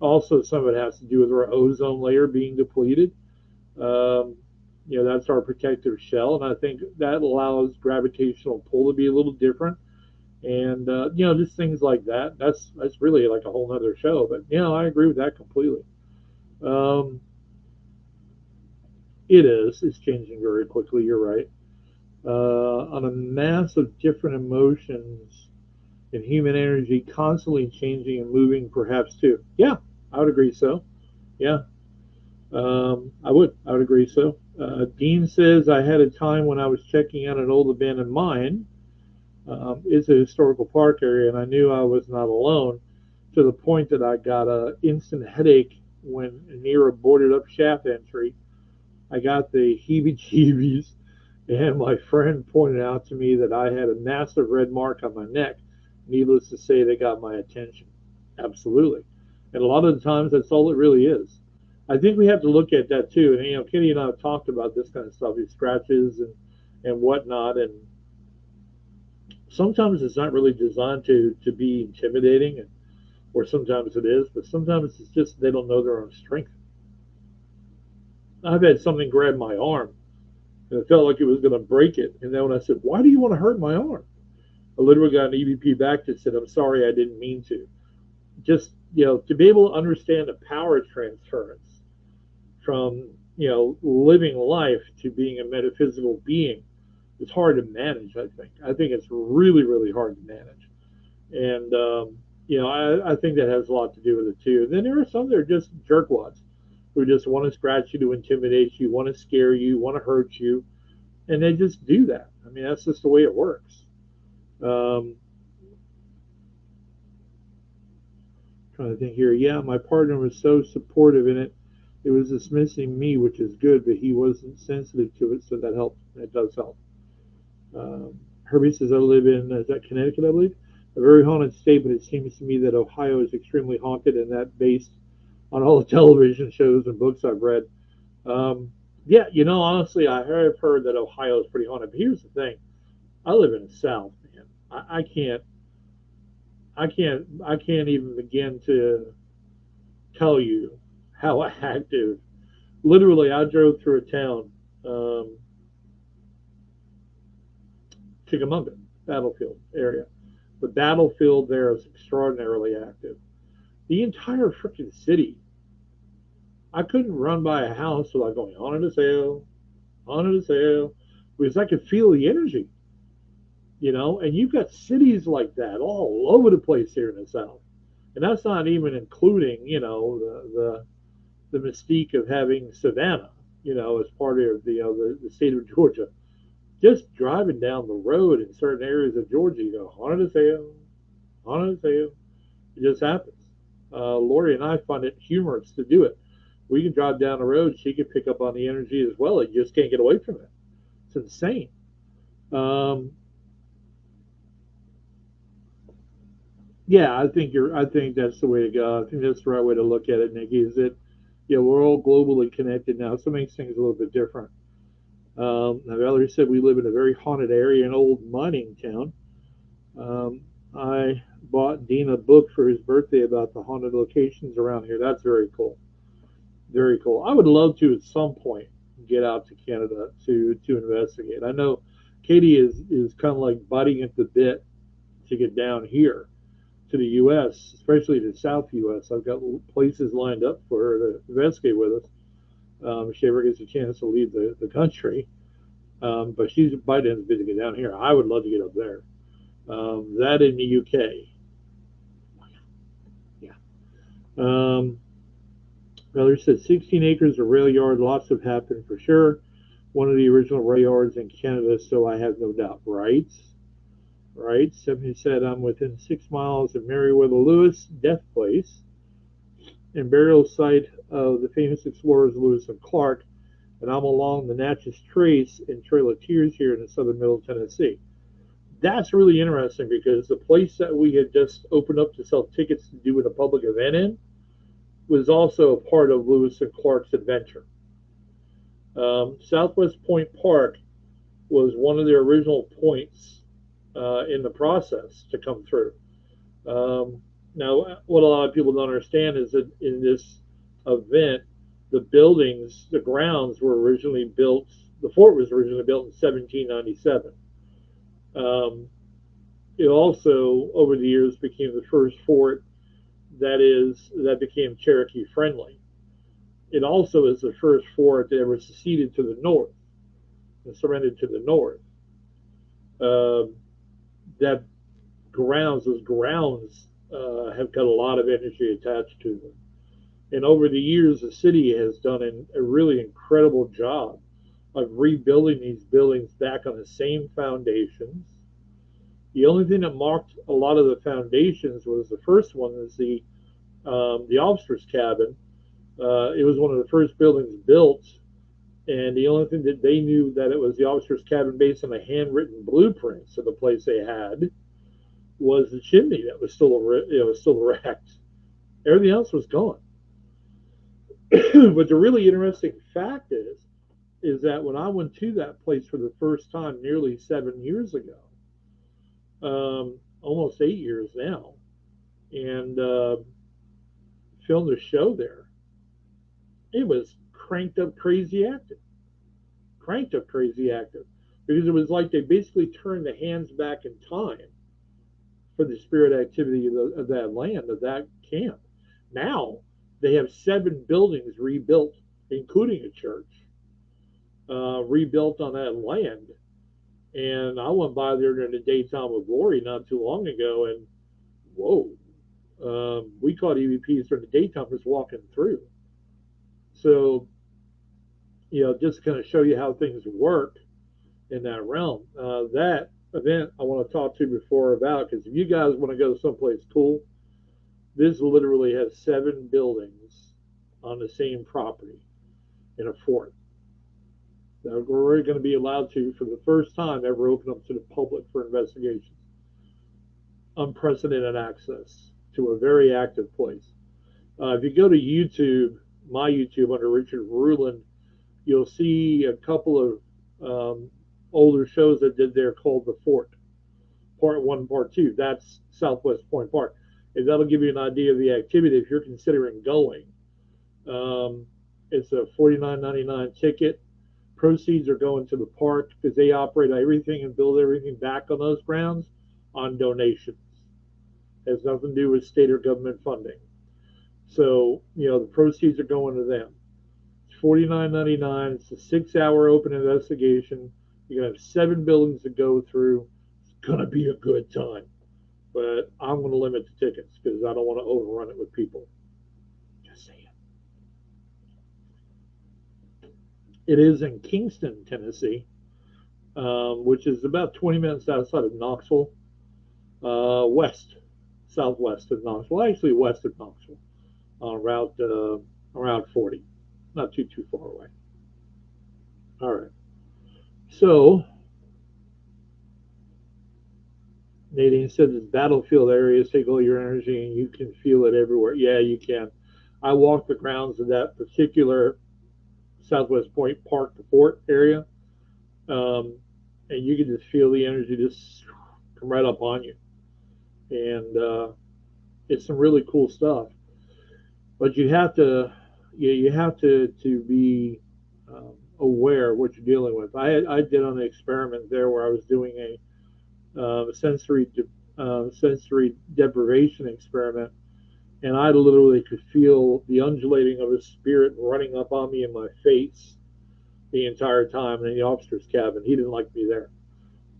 also some of it has to do with our ozone layer being depleted. That's our protective shell, and I think that allows gravitational pull to be a little different. And just things like that. That's really like a whole nother show. But I agree with that completely. It's changing very quickly. You're right. On a mass of different emotions and human energy constantly changing and moving, perhaps too. Yeah, I would agree so. Yeah, I would agree so. Dean says, I had a time when I was checking out an old abandoned mine. It's a historical park area, and I knew I was not alone, to the point that I got an instant headache when near a boarded up shaft entry. I got the heebie-jeebies, and my friend pointed out to me that I had a massive red mark on my neck. Needless to say, they got my attention. Absolutely. And a lot of the times, that's all it really is. I think we have to look at that too. And Kitty and I have talked about this kind of stuff, these scratches and whatnot. And sometimes it's not really designed to be intimidating, or sometimes it is, but sometimes it's just they don't know their own strength. I've had something grab my arm, and it felt like it was going to break it. And then when I said, why do you want to hurt my arm? I literally got an EVP back that said, I'm sorry, I didn't mean to. Just, to be able to understand the power transference from, living life to being a metaphysical being is hard to manage, I think. I think it's really, really hard to manage. And, I think that has a lot to do with it, too. And then there are some that are just jerkwads who just want to scratch you to intimidate you, want to scare you, want to hurt you. And they just do that. I mean, that's just the way it works. Trying to think here. Yeah, my partner was so supportive in it. It was dismissing me, which is good, but he wasn't sensitive to it, so that helped. That does help. Herbie says I live in, is that Connecticut, I believe? A very haunted state, but it seems to me that Ohio is extremely haunted, and that based on all the television shows and books I've read. Um, yeah, honestly, I have heard that Ohio is pretty haunted. But here's the thing: I live in the South, man. I can't even begin to tell you how active. Literally, I drove through a town, um, Chickamauga battlefield area. The battlefield there is extraordinarily active. The entire freaking city. I couldn't run by a house without going haunted as hell, haunted as hell, because I could feel the energy. And you've got cities like that all over the place here in the South, and that's not even including, the mystique of having Savannah, as part of the state of Georgia. Just driving down the road in certain areas of Georgia, you go haunted as hell, haunted as hell. It just happens. Lori and I find it humorous to do it. We can drive down the road; she can pick up on the energy as well. You just can't get away from it. It's insane. Um, yeah, I think that's the way to go. I think that's the right way to look at it, Nikki. Is that we're all globally connected now, so it makes things a little bit different. Now Valerie said we live in a very haunted area, an old mining town. Um, I bought Dean a book for his birthday about the haunted locations around here. That's very cool. Very cool. I would love to at some point get out to Canada to investigate. I know Katie is kind of like biting at the bit to get down here to the U.S., especially the South U.S. I've got places lined up for her to investigate with us. If she ever gets a chance to leave the country. But she's biting at the bit to get down here. I would love to get up there. That in the UK. Yeah. Valerie said 16 acres of rail yard. Lots have happened for sure. One of the original rail yards in Canada, so I have no doubt. Right? Right. Stephanie said I'm within 6 miles of Meriwether Lewis death place and burial site of the famous explorers Lewis and Clark, and I'm along the Natchez Trace and Trail of Tears here in the southern middle of Tennessee. That's really interesting because the place that we had just opened up to sell tickets to do a public event in was also a part of Lewis and Clark's adventure. Southwest Point Park was one of the original points in the process to come through. Now, what a lot of people don't understand is that in this event, the buildings, the grounds were originally built, the fort was originally built in 1797. It also, over the years, became the first fort that became Cherokee friendly. It also is the first fort that ever seceded to the north and surrendered to the north. That those grounds have got a lot of energy attached to them. And over the years, the city has done a really incredible job of rebuilding these buildings back on the same foundations. The only thing that marked a lot of the foundations was the first one is the officers' cabin. It was one of the first buildings built, and the only thing that they knew that it was the officers' cabin based on the handwritten blueprints of the place they had was the chimney that was still erect. Everything else was gone. But the really interesting fact is that when I went to that place for the first time nearly 7 years ago, almost 8 years now, and filmed a show there, it was cranked up crazy active. Cranked up crazy active. Because it was like they basically turned the hands back in time for the spirit activity of that land, of that camp. Now they have 7 buildings rebuilt, including a church, rebuilt on that land. And I went by there during the daytime of glory not too long ago, and whoa, we caught EVPs during the daytime just walking through. So, just to kind of show you how things work in that realm. That event I want to talk to you before about, because if you guys want to go someplace cool, This literally has 7 buildings on the same property in a fort that we're going to be allowed to, for the first time, ever open up to the public for investigations. Unprecedented access to a very active place. If you go to YouTube, my YouTube under Richard Ruland, you'll see a couple of older shows that did there called The Fort, Part 1, Part 2. That's Southwest Point Park. And that'll give you an idea of the activity if you're considering going. It's a $49.99 ticket. Proceeds are going to the park because they operate everything and build everything back on those grounds on donations. It has nothing to do with state or government funding. So, the proceeds are going to them. It's $49.99. It's a 6-hour open investigation. You're going to have 7 buildings to go through. It's going to be a good time. But I'm going to limit the tickets because I don't want to overrun it with people. Just saying. It is in Kingston, Tennessee, which is about 20 minutes outside of Knoxville, southwest of Knoxville, actually west of Knoxville, on Route 40, not too far away. All right. So Nadine said this battlefield areas take all your energy and you can feel it everywhere. Yeah, you can. I walked the grounds of that particular Southwest Point Park, the fort area, and you can just feel the energy just come right up on you. And it's some really cool stuff. But you have to be aware of what you're dealing with. I did an experiment there where I was doing a sensory deprivation experiment, and I literally could feel the undulating of a spirit running up on me in my face the entire time in the officer's cabin. He didn't like me there.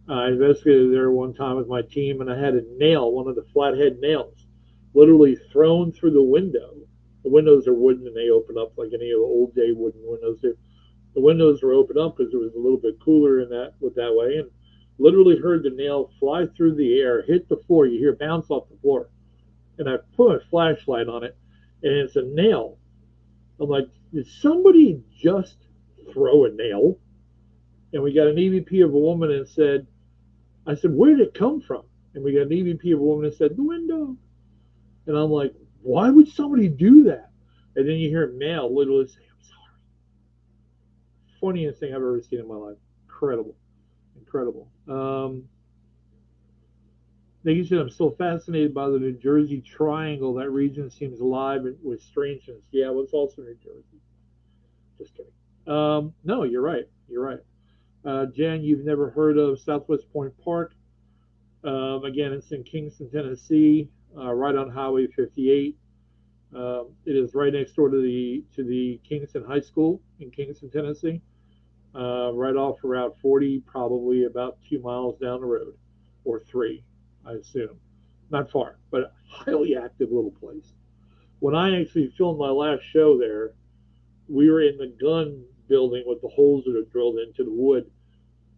I investigated there one time with my team, and I had a nail, one of the flathead nails, literally thrown through the window. The windows are wooden, and they open up like any of the old day wooden windows do. The windows were open up because it was a little bit cooler in that way, and literally heard the nail fly through the air, hit the floor. You hear it bounce off the floor. And I put a flashlight on it, and it's a nail. I'm like, did somebody just throw a nail? And we got an EVP of a woman and said, I said, where did it come from? And we got an EVP of a woman and said, the window. And I'm like, why would somebody do that? And then you hear a male literally say, I'm sorry. Funniest thing I've ever seen in my life. Incredible. Like you said, I'm still fascinated by the New Jersey Triangle. That region seems alive with strangeness. Yeah, well, it's also New Jersey. Just kidding. No, you're right. Jen, you've never heard of Southwest Point Park. Again, it's in Kingston, Tennessee, right on Highway 58. It is right next door to the Kingston High School in Kingston, Tennessee. Right off Route 40, probably about 2 miles down the road, or 3, I assume. Not far, but a highly active little place. When I actually filmed my last show there, we were in the gun building with the holes that are drilled into the wood,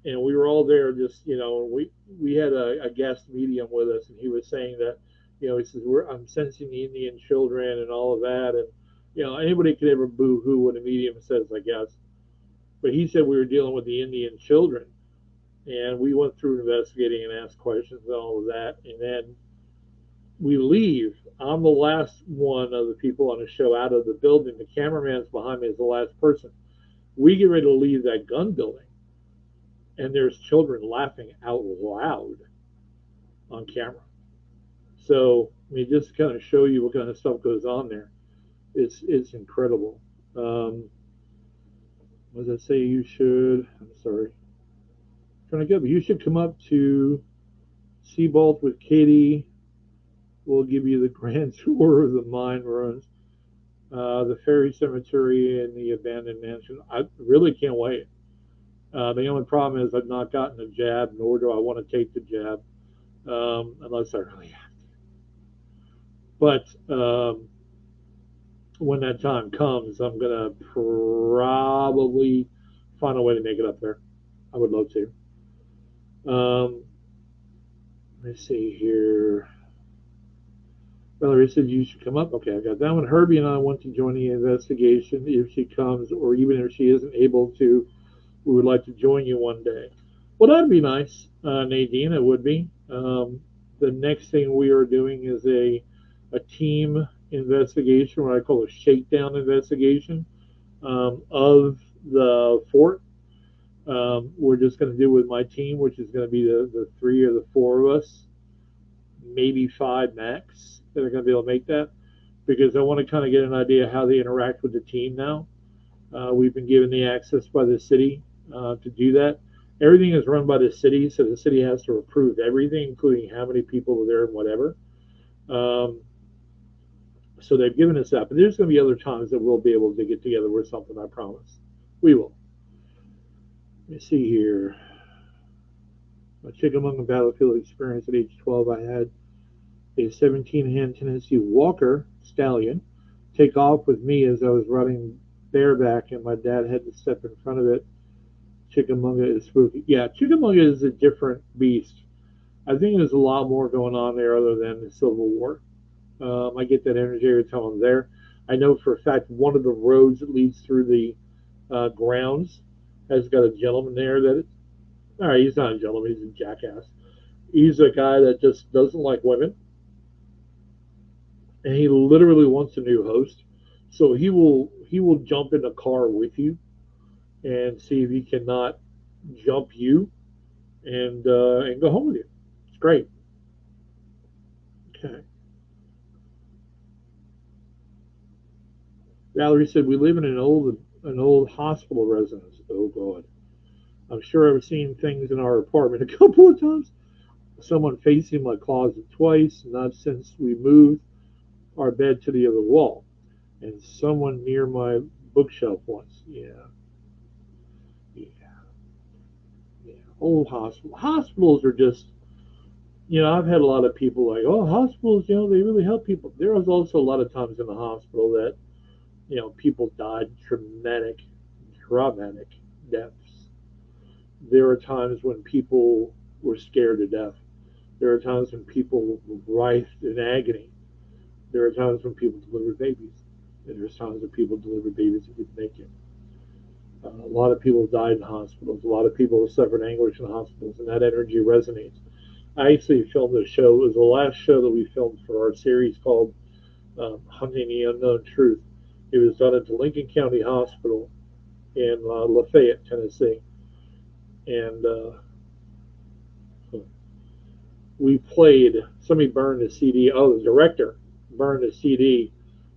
and we were all there just, we had a guest medium with us, and he was saying that, he says, I'm sensing the Indian children and all of that, and, anybody could ever boo-hoo what a medium says, I guess. But he said we were dealing with the Indian children, and we went through investigating and asked questions and all of that, and then we leave. I'm the last one of the people on the show out of the building. The cameraman's behind me as the last person. We get ready to leave that gun building, and there's children laughing out loud on camera. So, just to kind of show you what kind of stuff goes on there, it's incredible. What does it say? You should, I'm sorry, I'm trying to go, but you should come up to Seabolt with Katie. We'll give you the grand tour of the mine ruins, the ferry cemetery, and the abandoned mansion. I really can't wait. The only problem is I've not gotten a jab, nor do I want to take the jab, unless I really have to. But when that time comes, I'm going to probably find a way to make it up there. I would love to. Let's see here. Valerie said you should come up. Okay, I got that one. Herbie and I want to join the investigation if she comes, or even if she isn't able to. We would like to join you one day. Well, that'd be nice, Nadine. It would be. The next thing we are doing is a team investigation, what I call a shakedown investigation of the fort. We're just going to do with my team, which is going to be the three or the four of us, maybe five max, that are going to be able to make that, because I want to kind of get an idea how they interact with the team now. We've been given the access by the city to do that. Everything is run by the city, so the city has to approve everything, including how many people are there and whatever. Um, so they've given us that, but there's going to be other times that we'll be able to get together with something. I promise. We will. Let me see here. My Chickamauga battlefield experience at age 12, I had a 17-hand Tennessee Walker stallion take off with me as I was riding bareback, and my dad had to step in front of it. Chickamauga is spooky. Yeah, Chickamauga is a different beast. I think there's a lot more going on there other than the Civil War. I get that energy every time I'm there. I know for a fact one of the roads that leads through the grounds has got a gentleman there that, all right, he's not a gentleman, he's a jackass. He's a guy that just doesn't like women, and he literally wants a new host. So he will jump in a car with you and see if he cannot jump you and go home with you. It's great. Okay. Valerie said we live in an old hospital residence. Oh God. I'm sure I've seen things in our apartment a couple of times. Someone facing my closet twice, not since we moved our bed to the other wall, and someone near my bookshelf once. Yeah, yeah, yeah. Old hospital. Hospitals are just, I've had a lot of people like, oh, hospitals, they really help people. There was also a lot of times in the hospital that, people died traumatic deaths. There are times when people were scared to death. There are times when people writhed in agony. There are times when people delivered babies. And there's times when people delivered babies that didn't make it. A lot of people died in hospitals. A lot of people suffered anguish in hospitals, and that energy resonates. I actually filmed a show. It was the last show that we filmed for our series called Hunting the Unknown Truth. It was done at the Lincoln County Hospital in Lafayette, Tennessee. And we played, somebody burned a CD. Oh, the director burned a CD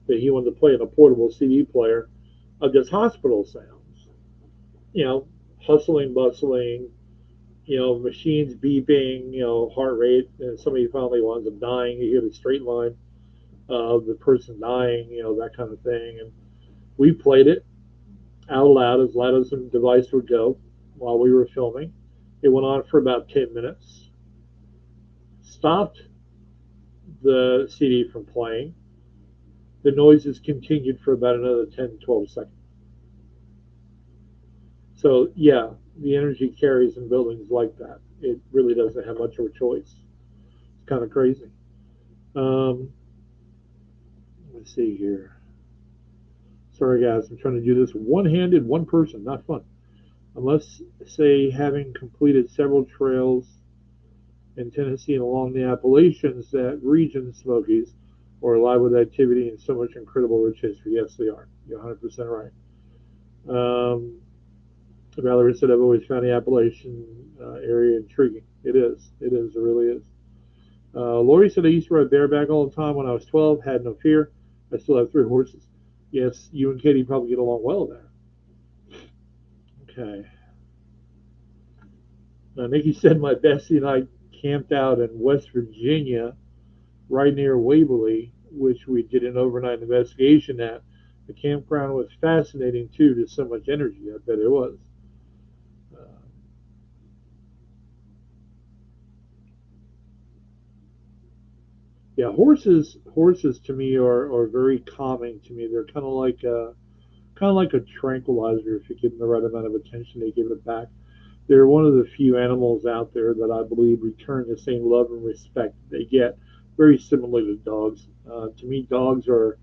that he wanted to play in a portable CD player of just hospital sounds. Hustling, bustling, machines beeping, heart rate, and somebody finally winds up dying. You hear the straight line of the person dying, that kind of thing. And we played it out loud as the device would go while we were filming. It went on for about 10 minutes, stopped the CD from playing. The noises continued for about another 10, 12 seconds. So, yeah, the energy carries in buildings like that. It really doesn't have much of a choice. It's kind of crazy. Let's see here. Sorry, guys, I'm trying to do this one-handed, one person, not fun. Unless, say, having completed several trails in Tennessee and along the Appalachians, that region, Smokies, are alive with activity and so much incredible rich history. Yes, they are. You're 100% right. Valerie said, I've always found the Appalachian area intriguing. It is. It is. It really is. Lori said, I used to ride bareback all the time when I was 12. Had no fear. I still have 3 horses. Yes, you and Katie probably get along well there. Okay. Nikki said, my bestie and I camped out in West Virginia, right near Waverly, which we did an overnight investigation at. The campground was fascinating, too, to so much energy. I bet it was. Yeah, horses to me are very calming to me. They're kind of like a tranquilizer. If you give them the right amount of attention, they give it back. They're one of the few animals out there that I believe return the same love and respect they get very similar to dogs. To me, dogs are,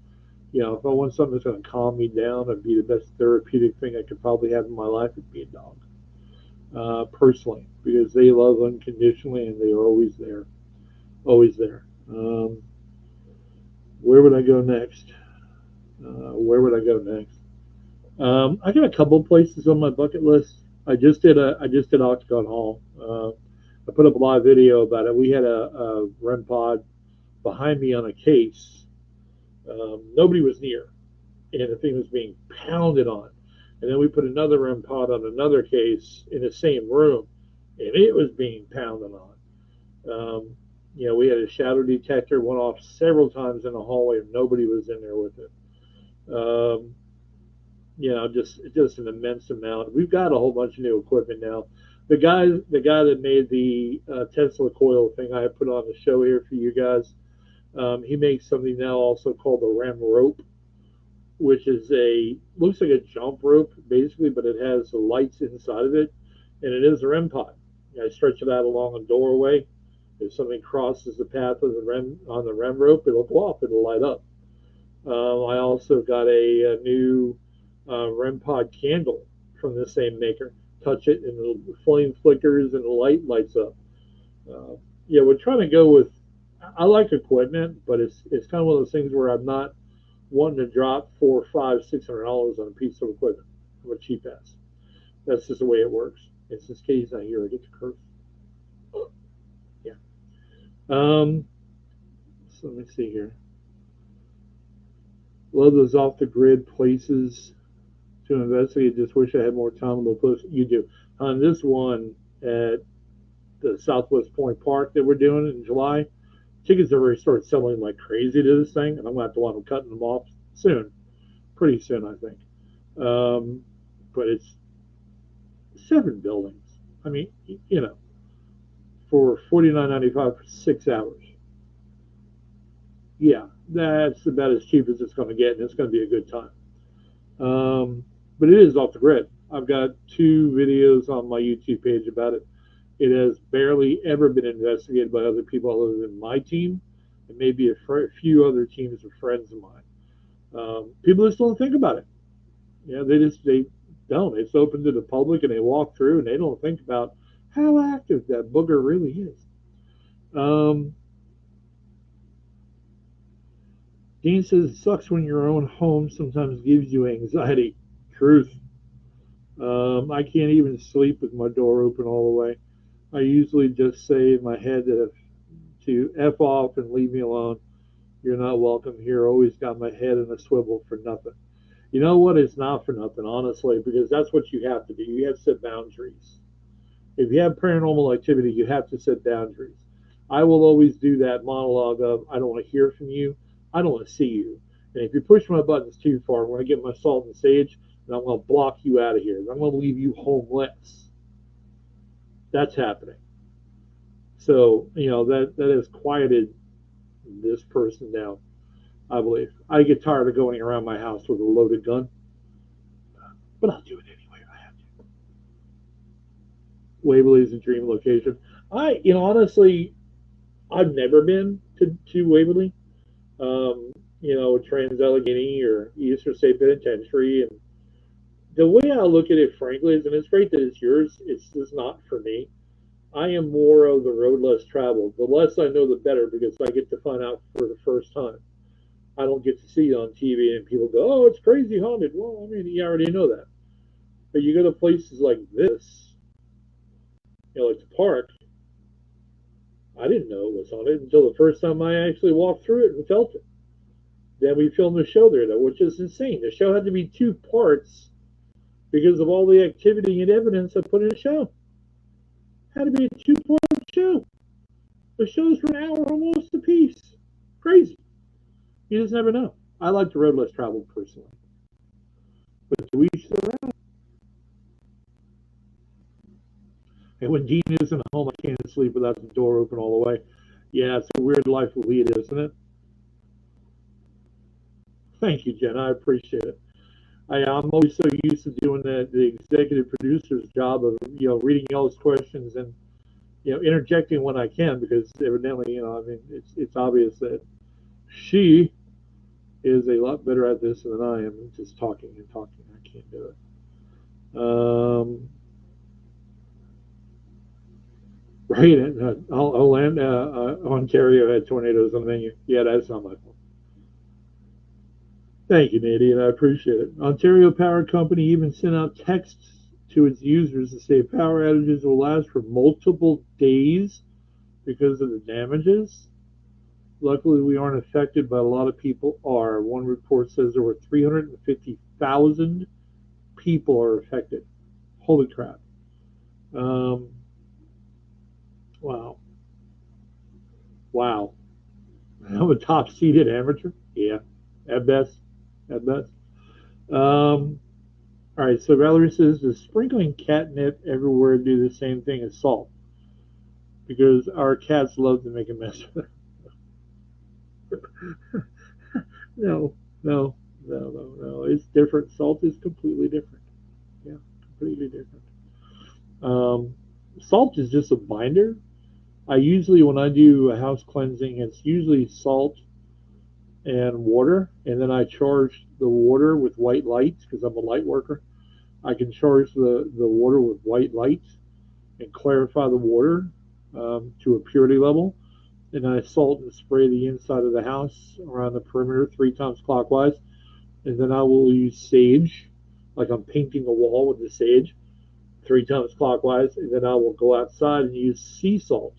if I want something that's going to calm me down and be the best therapeutic thing I could probably have in my life, it'd be a dog. Personally, because they love unconditionally and they are always there, always there. Where would I go next? I got a couple places on my bucket list. I just did Octagon Hall. I put up a live video about it. We had a REM pod behind me on a case. Nobody was near, and the thing was being pounded on. And then we put another REM pod on another case in the same room, and it was being pounded on. We had a shadow detector, went off several times in the hallway, and nobody was in there with it. Just an immense amount. We've got a whole bunch of new equipment now. The guy that made the Tesla coil thing I put on the show here for you guys, he makes something now also called the REM rope, which is looks like a jump rope basically, but it has the lights inside of it, and it is a REM pod. I stretch it out along a doorway. If something crosses the path of the REM rope, it'll go off. It'll light up. I also got a new REM pod candle from the same maker. Touch it, and the flame flickers, and the light lights up. We're trying to go with. I like equipment, but it's kind of one of those things where I'm not wanting to drop $400, $500, $600 on a piece of equipment. I'm a cheap ass. That's just the way it works. And since Katie's not here, I get to curse. Yeah. So let me see here. Love those off the grid places to investigate. Just wish I had more time to look close. You do. On this one at the Southwest Point Park that we're doing in July, tickets have already started selling like crazy to this thing, and I'm going to have to wind up cutting them off soon. Pretty soon, I think. But it's 7 buildings. I mean, for $49.95 for 6 hours. Yeah, that's about as cheap as it's going to get, and it's going to be a good time. But it is off the grid. I've got 2 videos on my YouTube page about it. It has barely ever been investigated by other people other than my team, and maybe a few other teams of friends of mine. People just don't think about it. They don't. It's open to the public, and they walk through, and they don't think about how active that booger really is. Dean says it sucks when your own home sometimes gives you anxiety. Truth. I can't even sleep with my door open all the way. I usually just say in my head to F off and leave me alone. You're not welcome here. Always got my head in a swivel for nothing. You know what? It's not for nothing, honestly, because that's what you have to do. You have to set boundaries. If you have paranormal activity, you have to set boundaries. I will always do that monologue of, I don't want to hear from you. I don't want to see you. And if you push my buttons too far, I'm going to get my salt and sage, and I'm going to block you out of here. I'm going to leave you homeless. That's happening. So, that has quieted this person down, I believe. I get tired of going around my house with a loaded gun, but I'll do it anyway if I have to. Waverly is a dream location. Honestly, I've never been to Waverly. Trans-Allegheny or Eastern State Penitentiary, and the way I look at it, frankly, is, and it's great that it's yours, it's just not for me. I am more of the road less traveled. The less I know, the better, because I get to find out for the first time. I don't get to see it on TV, and people go, "Oh, it's crazy haunted." Well, I mean, you already know that. But you go to places like this, like the park. I didn't know it was haunted until the first time I actually walked through it and felt it. Then we filmed the show there, though, which is insane. The show had to be 2 parts because of all the activity and evidence I put in the show. Had to be a 2-part show. The shows were an hour almost a piece. Crazy. You just never know. I like the road less traveled personally. But to each their own. And when Dean isn't home, I can't sleep without the door open all the way. Yeah, it's a weird life to lead, isn't it? Thank you, Jen. I appreciate it. I'm always so used to doing the executive producer's job of, reading y'all's questions and, interjecting when I can, because evidently, I mean, it's obvious that she is a lot better at this than I am. Just talking and talking, I can't do it. Right, Ontario had tornadoes on the menu. Yeah, that's not my fault. Thank you, Nadine. I appreciate it. Ontario Power Company even sent out texts to its users to say power outages will last for multiple days because of the damages. Luckily, we aren't affected, but a lot of people are. One report says over 350,000 people are affected. Holy crap. Wow. Wow. I'm a top seeded amateur. Yeah, at best. At best. All right, so Valerie says, does sprinkling catnip everywhere do the same thing as salt? Because our cats love to make a mess of it. No, no, no. It's different. Salt is completely different. Yeah, completely different. Salt is just a binder. I usually, when I do a house cleansing, it's usually salt and water, and then I charge the water with white lights because I'm a light worker. I can charge the water with white lights and clarify the water to a purity level. And I salt and spray the inside of the house around the perimeter 3 times clockwise. And then I will use sage, like I'm painting a wall with the sage, 3 times clockwise. And then I will go outside and use sea salt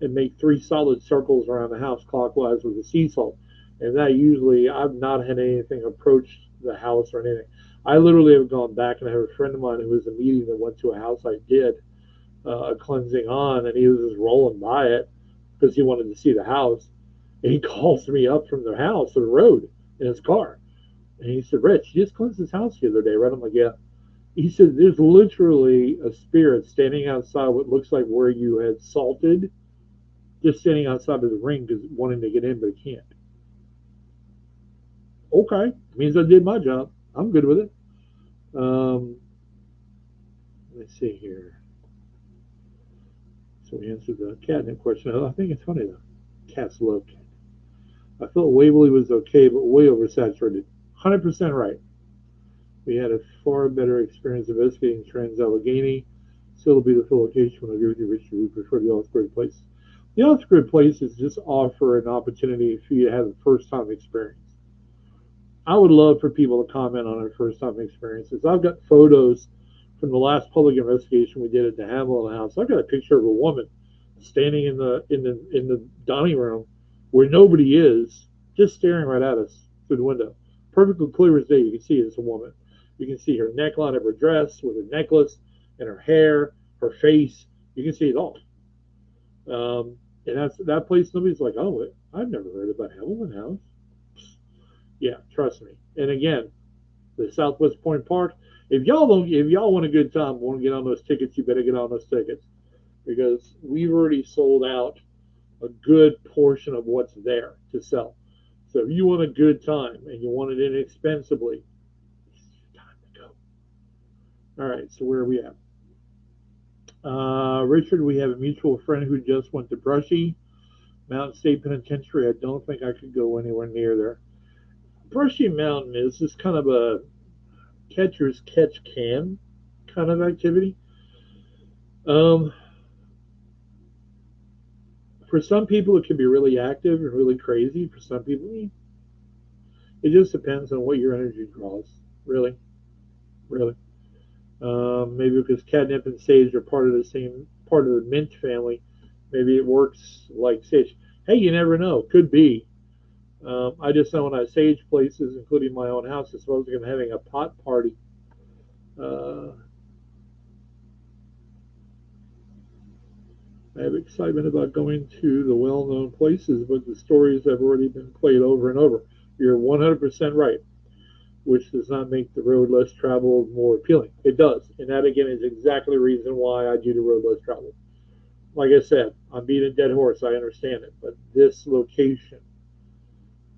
and make 3 solid circles around the house clockwise with the sea salt. And that usually, I've not had anything approach the house or anything. I literally have gone back, and I have a friend of mine who was a meeting that went to a house I did a cleansing on, and he was just rolling by it because he wanted to see the house. And he calls me up from the house, the road, in his car. And he said, Rich, you just cleansed this house the other day, right? I'm like, yeah. He said, there's literally a spirit standing outside what looks like where you had salted, just standing outside of the ring because wanting to get in, but it can't. Okay, means I did my job. I'm good with it. Let's see here. So we answered the catnip question. I think it's funny though. Cats love catnip. I felt Waverly was okay, but way oversaturated. 100% right. We had a far better experience investigating Trans-Allegheny. Still will be the full location when I agree with you, Richard. We prefer the off-grid place. The off-grid places just offer an opportunity for you to have a first-time experience. I would love for people to comment on their first-time experiences. I've got photos from the last public investigation we did at the Hamilton House. I've got a picture of a woman standing in the dining room where nobody is, just staring right at us through the window. Perfectly clear as day. You can see it's a woman. You can see her neckline of her dress with her necklace and her hair, her face. You can see it all. And that's that place. Nobody's like, oh, I've never heard about Hamilton House. Yeah, trust me. And again, the Southwest Point Park. If y'all want a good time, want to get on those tickets, you better get on those tickets because we've already sold out a good portion of what's there to sell. So if you want a good time and you want it inexpensively, it's time to go. All right, so where are we at? Richard, we have a mutual friend who just went to Brushy Mountain State Penitentiary. I don't think I could go anywhere near there. Brushy Mountain is just kind of a catcher's catch can kind of activity. For some people, it can be really active and really crazy. For some people, it just depends on what your energy draws. Really. Maybe because catnip and sage are part of the mint family. Maybe it works like sage. Hey, you never know. Could be. I just know when I sage places, including my own house, it's supposed to be having a pot party. I have excitement about going to the well-known places, but the stories have already been played over and over. You're 100% right, which does not make the road less traveled more appealing. It does, and that again is exactly the reason why I do the road less traveled. Like I said, I'm beating a dead horse. I understand it, but this location,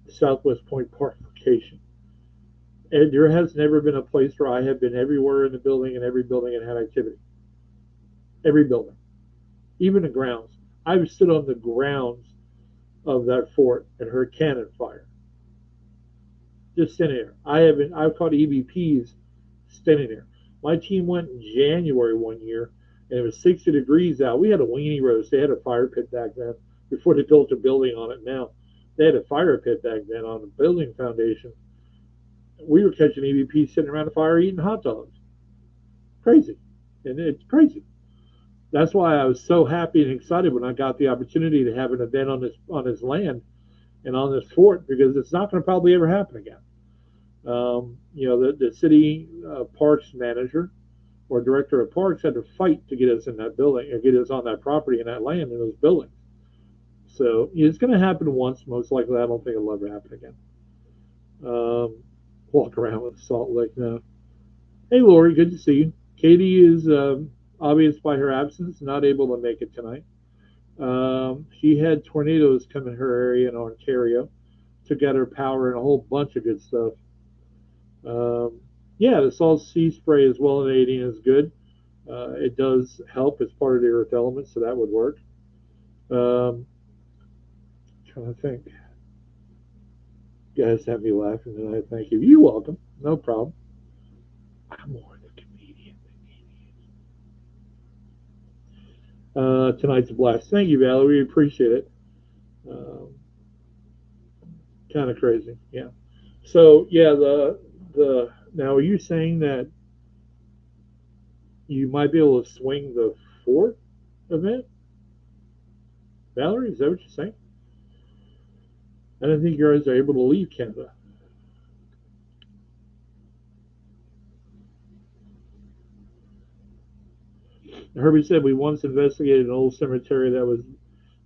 the Southwest Point Park location, and there has never been a place where I have been everywhere in the building and every building and had activity. Every building. even the grounds. I've stood on the grounds of that fort and heard cannon fire. Just standing there. I've caught EVPs standing there. My team went in January one year, and it was 60 degrees out. We had a weenie roast. They had a fire pit back then before they built a building on it now. They had a fire pit back then on the building foundation. We were catching EVPs sitting around the fire eating hot dogs. Crazy. And it's crazy. That's why I was so happy and excited when I got the opportunity to have an event on this land and on this fort, because it's not going to probably ever happen again. The city parks manager or director of parks had to fight to get us in that building or get us on that property and that land and those buildings. So it's going to happen once, most likely. I don't think it'll ever happen again. Walk around with Salt Lake now. Hey, Lori, good to see you. Katie is obvious by her absence, not able to make it tonight. She had tornadoes come in her area in Ontario, took out her power and a whole bunch of good stuff. Yeah, the salt sea spray as well in 18 is good. It does help as part of the earth element, so that would work. Trying to think. You guys have me laughing tonight. Thank you. You're welcome. No problem. I'm more the comedian than idiot. Tonight's a blast. Thank you, Valerie. We appreciate it. Kind of crazy. Yeah. So yeah, now are you saying that you might be able to swing the fort event? Valerie, is that what you're saying? I don't think you guys are able to leave Canada. Herbie said we once investigated an old cemetery that was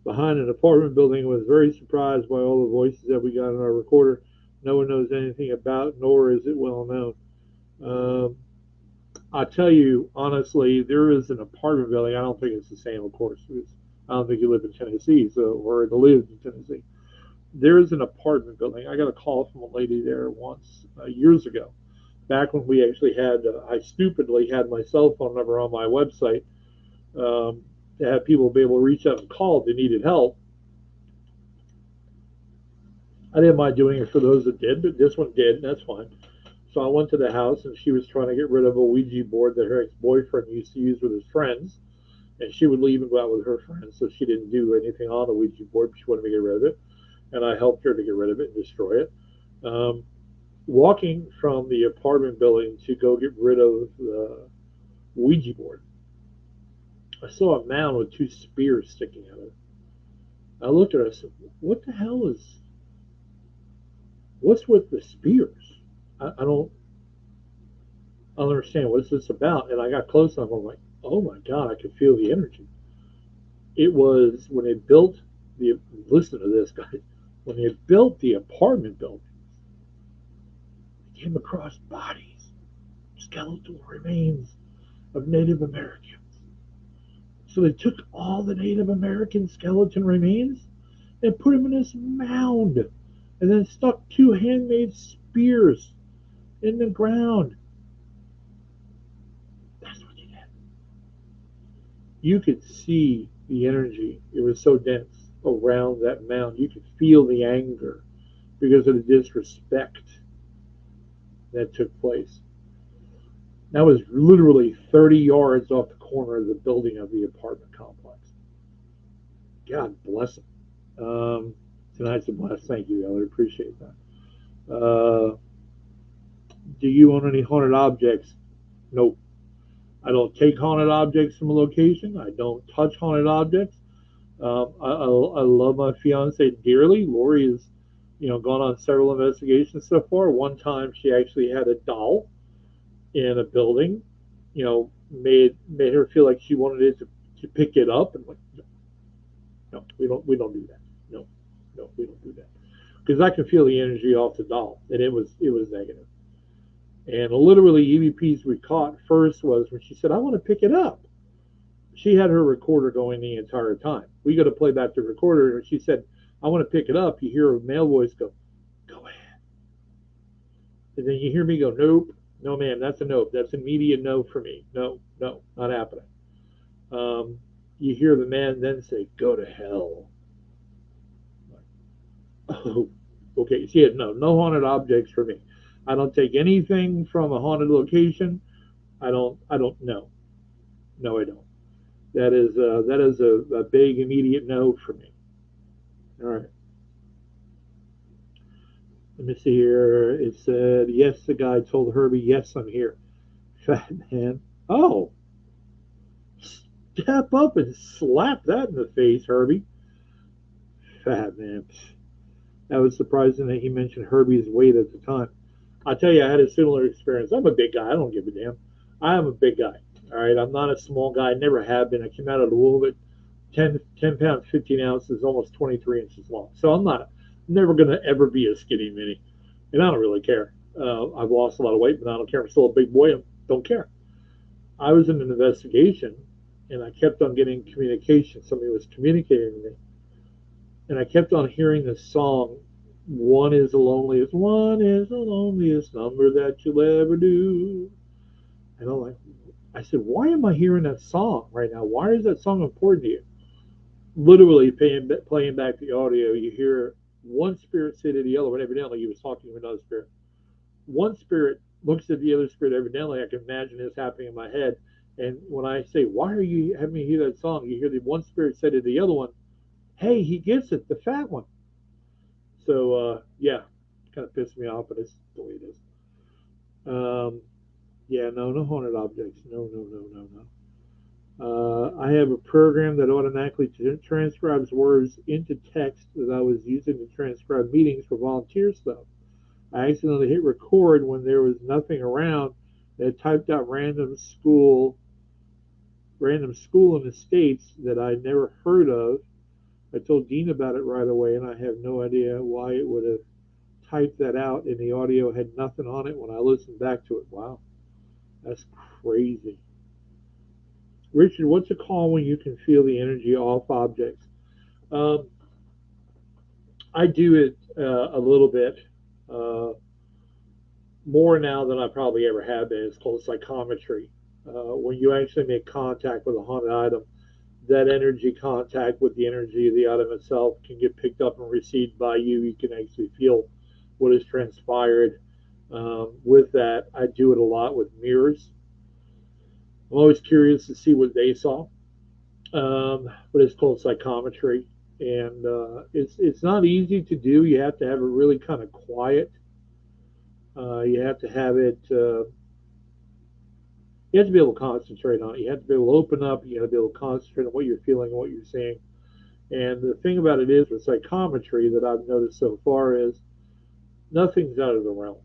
behind an apartment building and was very surprised by all the voices that we got in our recorder. No one knows anything about, nor is it well known. I'll tell you, honestly, there is an apartment building. I don't think it's the same, of course, because I don't think you live in Tennessee, or lived in Tennessee. There is an apartment building. I got a call from a lady there once, years ago, back when we actually had, I stupidly had my cell phone number on my website to have people be able to reach out and call if they needed help. I didn't mind doing it for those that did, but this one did, and that's fine. So I went to the house, and she was trying to get rid of a Ouija board that her ex-boyfriend used to use with his friends, and she would leave and go out with her friends, so she didn't do anything on the Ouija board, but she wanted to get rid of it, and I helped her to get rid of it and destroy it. Walking from the apartment building to go get rid of the Ouija board, I saw a mound with two spears sticking out of it. I looked at her, I said, what the hell what's with the spears? I don't understand. What is this about? And I got close enough, I'm like, oh my God, I could feel the energy. It was when they built listen to this, guys, when they built the apartment building, they came across bodies, skeletal remains of Native Americans. So they took all the Native American skeleton remains and put them in this mound, and then stuck two handmade spears in the ground. That's what you did. You could see the energy. It was so dense around that mound. You could feel the anger because of the disrespect that took place. That was literally 30 yards off the corner of the building of the apartment complex. God bless them. Tonight's a blast. Thank you, Ellie. Appreciate that. Do you own any haunted objects? Nope. I don't take haunted objects from a location. I don't touch haunted objects. I love my fiance dearly. Lori has, gone on several investigations so far. One time she actually had a doll in a building, made her feel like she wanted it to pick it up, and like, no, we don't do that. No, we don't do that, because I can feel the energy off the doll, and it was negative. And literally, EVPs we caught first was when she said, "I want to pick it up." She had her recorder going the entire time. We got to play back the recorder, and she said, "I want to pick it up." You hear a male voice go, "Go ahead," and then you hear me go, "Nope. No, ma'am, that's a nope. That's an immediate no for me. No, not happening." you hear the man then say, "Go to hell." Oh, okay. See, no haunted objects for me. I don't take anything from a haunted location. I don't know. No, I don't. That is a big immediate no for me. All right. Let me see here. It said, yes, the guy told Herbie, yes, I'm here. Fat man. Oh, step up and slap that in the face, Herbie. Fat man. That was surprising that he mentioned Herbie's weight at the time. I'll tell you, I had a similar experience. I'm a big guy. I don't give a damn. I am a big guy. All right. I'm not a small guy. I never have been. I came out of the womb at 10 pounds, 15 ounces, almost 23 inches long. So I'm never going to ever be a skinny mini. And I don't really care. I've lost a lot of weight, but I don't care. I'm still a big boy. I don't care. I was in an investigation, and I kept on getting communication. Somebody was communicating with me, and I kept on hearing this song. One is the loneliest number that you'll ever do. And I said, why am I hearing that song right now? Why is that song important to you? Literally playing back the audio, you hear one spirit say to the other, but evidently he was talking to another spirit. One spirit looks at the other spirit. Evidently, I can imagine this happening in my head. And when I say, why are you having me hear that song? You hear the one spirit say to the other one, hey, he gets it, the fat one. So, yeah, kind of pissed me off, but it's the way it is. Yeah, no haunted objects. No. I have a program that automatically transcribes words into text that I was using to transcribe meetings for volunteer stuff. I accidentally hit record when there was nothing around. That typed out random school in the States that I never heard of. I told Dean about it right away, and I have no idea why it would have typed that out, and the audio had nothing on it when I listened back to it. Wow, that's crazy. Richard, what's a call when you can feel the energy off objects? Um, I do it a little bit. Uh, More now than I probably ever have been. It's called psychometry. When you actually make contact with a haunted item, that energy contact with the energy of the item itself can get picked up and received by you. You can actually feel what has transpired. With that, I do it a lot with mirrors. I'm always curious to see what they saw, but it's called psychometry, and it's not easy to do. You have to have it really kind of quiet. You have to have it. You have to be able to concentrate on it. You have to be able to open up. You have to be able to concentrate on what you're feeling and what you're seeing. And the thing about it is with psychometry that I've noticed so far is nothing's out of the realm.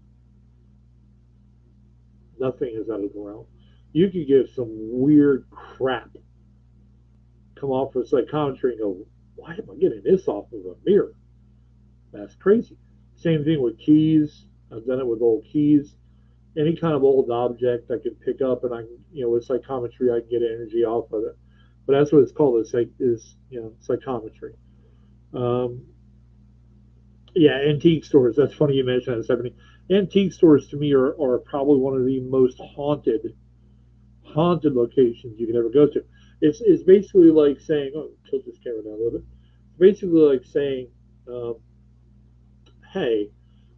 Nothing is out of the realm. You could get some weird crap come off of psychometry and go, why am I getting this off of a mirror? That's crazy. Same thing with keys. I've done it with old keys. Any kind of old object I can pick up, and I can, with psychometry, I can get energy off of it. But that's what it's called, is psychometry. Um, yeah, antique stores. That's funny you mentioned that, Stephanie. Antique stores to me are probably one of the most haunted locations you can ever go to. It's basically like saying, oh, tilt this camera down a little bit. It's basically like saying, um, hey,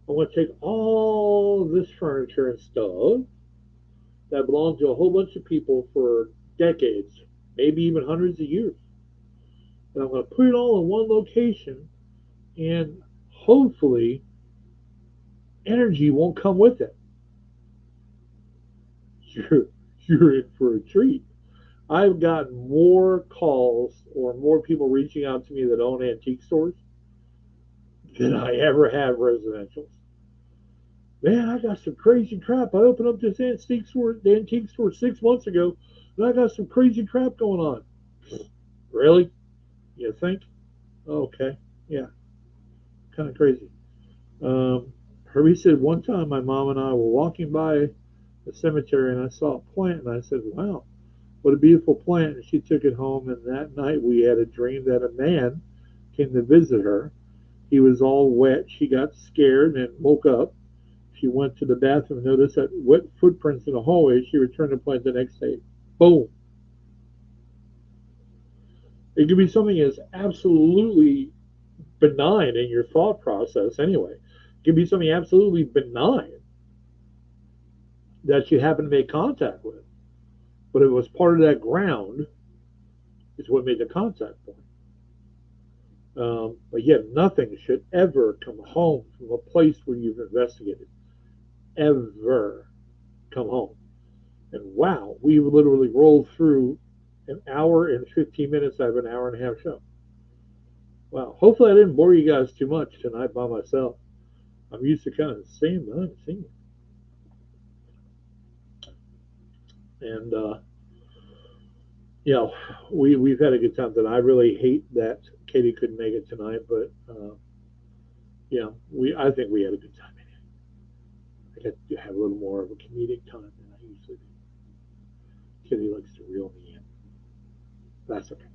I want to take all this furniture and stuff that belonged to a whole bunch of people for decades, maybe even hundreds of years, and I'm going to put it all in one location, and hopefully energy won't come with it. You're, you're in for a treat. I've gotten more calls or more people reaching out to me that own antique stores than I ever have residentials. Man, I got some crazy crap. I opened up this antique store 6 months ago, and I got some crazy crap going on. Really? You think? Okay. Yeah. Kind of crazy. Herbie said one time my mom and I were walking by the cemetery and I saw a plant and I said, wow, what a beautiful plant. And she took it home, and that night we had a dream that a man came to visit her. He was all wet. She got scared and woke up. She went to the bathroom and noticed that wet footprints in the hallway. She returned the plant the next day. Boom. It could be something that's absolutely benign in your thought process anyway. It could be something absolutely benign that you happen to make contact with. But it was part of that ground is what made the contact point. But yet nothing should ever come home from a place where you've investigated. Ever come home. And wow, we literally rolled through an hour and 15 minutes out of an hour and a half show. Wow. Hopefully I didn't bore you guys too much tonight by myself. I'm used to kind of saying that, singing. And, we've had a good time tonight. I really hate that Katie couldn't make it tonight, but, I think we had a good time. I got to have a little more of a comedic time than I usually do. Katie likes to reel me in. That's okay.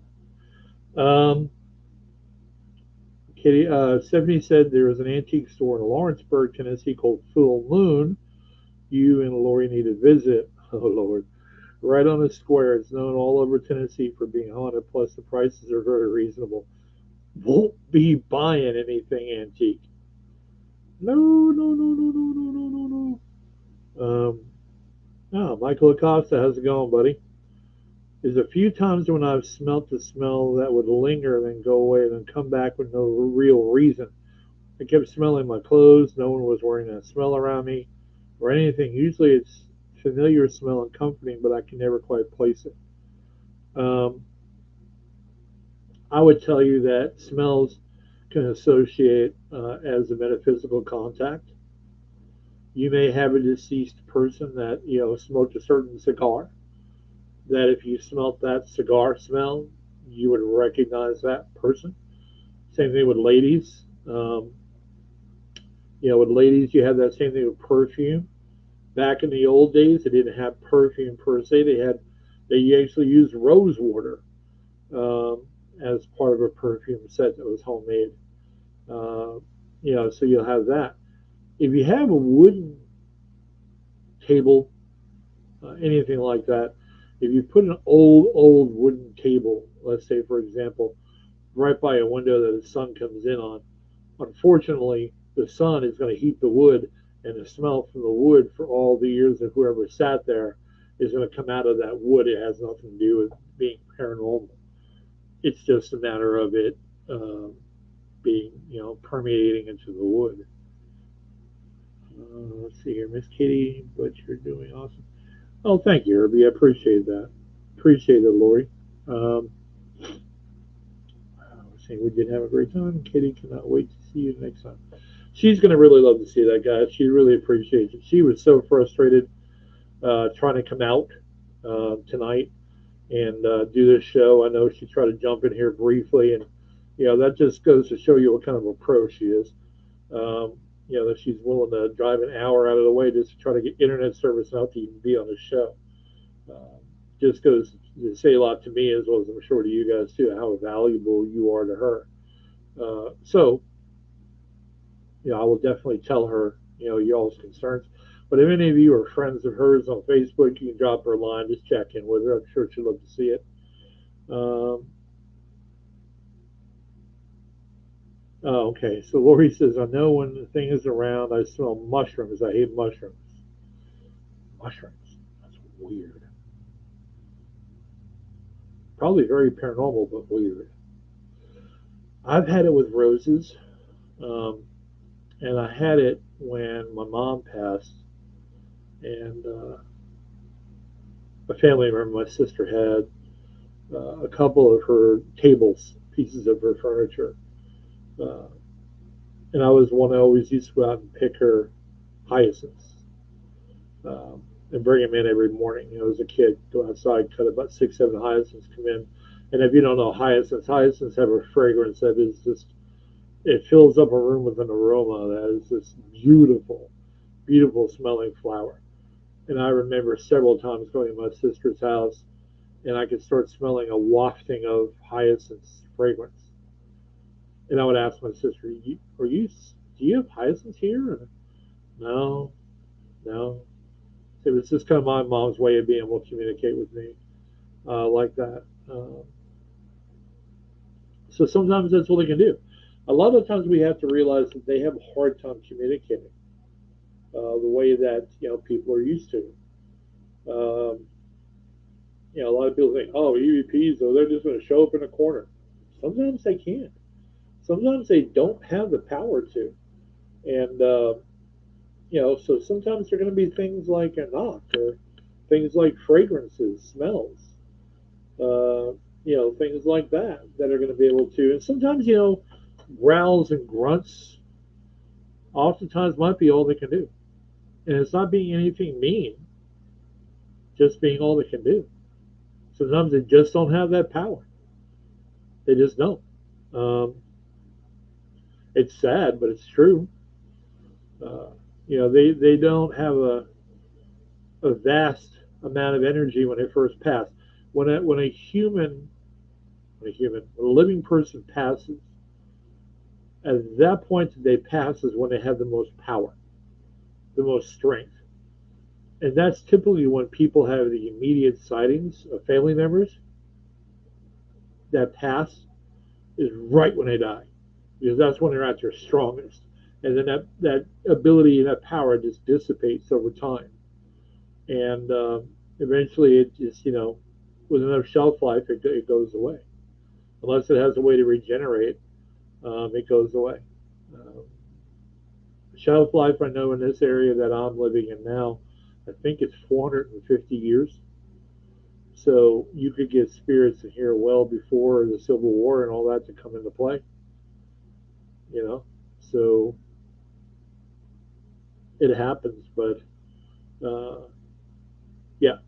Katie, Stephanie said there is an antique store in Lawrenceburg, Tennessee called Full Moon. You and Lori need to visit. Oh, Lord. Right on the square. It's known all over Tennessee for being haunted, plus the prices are very reasonable. Won't be buying anything antique. No, no, no, no, no, no, no, no, no. Michael Acosta, how's it going, buddy? There's a few times when I've smelt the smell that would linger, then go away, and then come back with no real reason. I kept smelling my clothes. No one was wearing that smell around me or anything. Usually it's familiar smell and comforting, but I can never quite place it. I would tell you that smells can associate as a metaphysical contact. You may have a deceased person that smoked a certain cigar. That if you smelt that cigar smell, you would recognize that person. Same thing with ladies. With ladies, you have that same thing with perfume. Back in the old days, they didn't have perfume per se. They actually used rose water as part of a perfume set that was homemade. So you'll have that. If you have a wooden table, anything like that, if you put an old wooden table, let's say for example, right by a window that the sun comes in on, unfortunately, the sun is going to heat the wood, and the smell from the wood for all the years that whoever sat there is going to come out of that wood. It has nothing to do with being paranormal. It's just a matter of it being, permeating into the wood. Let's see here, Miss Kitty, but you're doing awesome. Oh, thank you, Herbie. I appreciate that. Appreciate it, Lori. Saying we did have a great time. Kitty cannot wait to see you next time. She's going to really love to see that, guys. She really appreciates it. She was so frustrated trying to come out tonight and do this show. I know she tried to jump in here briefly, and that just goes to show you what kind of a pro she is. That she's willing to drive an hour out of the way just to try to get internet service out to even be on the show. Just goes to say a lot to me, as well as I'm sure to you guys too, how valuable you are to her. So I will definitely tell her, y'all's concerns. But if any of you are friends of hers on Facebook, you can drop her a line, just check in with her. I'm sure she'd love to see it. Okay, so Lori says, I know when the thing is around, I smell mushrooms. I hate mushrooms. Mushrooms? That's weird. Probably very paranormal, but weird. I've had it with roses, and I had it when my mom passed, and a family member, my sister, had a couple of her tables, pieces of her furniture. And I was one that always used to go out and pick her hyacinths and bring them in every morning. As a kid, go outside, cut about 6, 7 hyacinths, come in. And if you don't know hyacinths have a fragrance that is just, it fills up a room with an aroma that is just beautiful, beautiful smelling flower. And I remember several times going to my sister's house, and I could start smelling a wafting of hyacinths fragrance. And I would ask my sister, do you have hyacinths here? No. It was just kind of my mom's way of being able to communicate with me like that. So sometimes that's all they can do. A lot of times we have to realize that they have a hard time communicating the way that people are used to. Um, a lot of people think, oh, EVPs, they're just going to show up in a corner. Sometimes they can't. Sometimes they don't have the power to. And, so sometimes there are going to be things like a knock or things like fragrances, smells, things like that are going to be able to. And sometimes, growls and grunts oftentimes might be all they can do. And it's not being anything mean, just being all they can do. Sometimes they just don't have that power. They just don't. It's sad, but it's true. They don't have a vast amount of energy when they first pass. When a living person passes, at that point that they pass is when they have the most power, the most strength. And that's typically when people have the immediate sightings of family members that pass is right when they die, because that's when they're at their strongest. And then that ability and that power just dissipates over time. And eventually it just, with enough shelf life, it goes away. Unless it has a way to regenerate, it goes away. Um, Shelf life, I know in this area that I'm living in now, I think it's 450 years. So you could get spirits in here well before the Civil War and all that to come into play. So it happens, but yeah.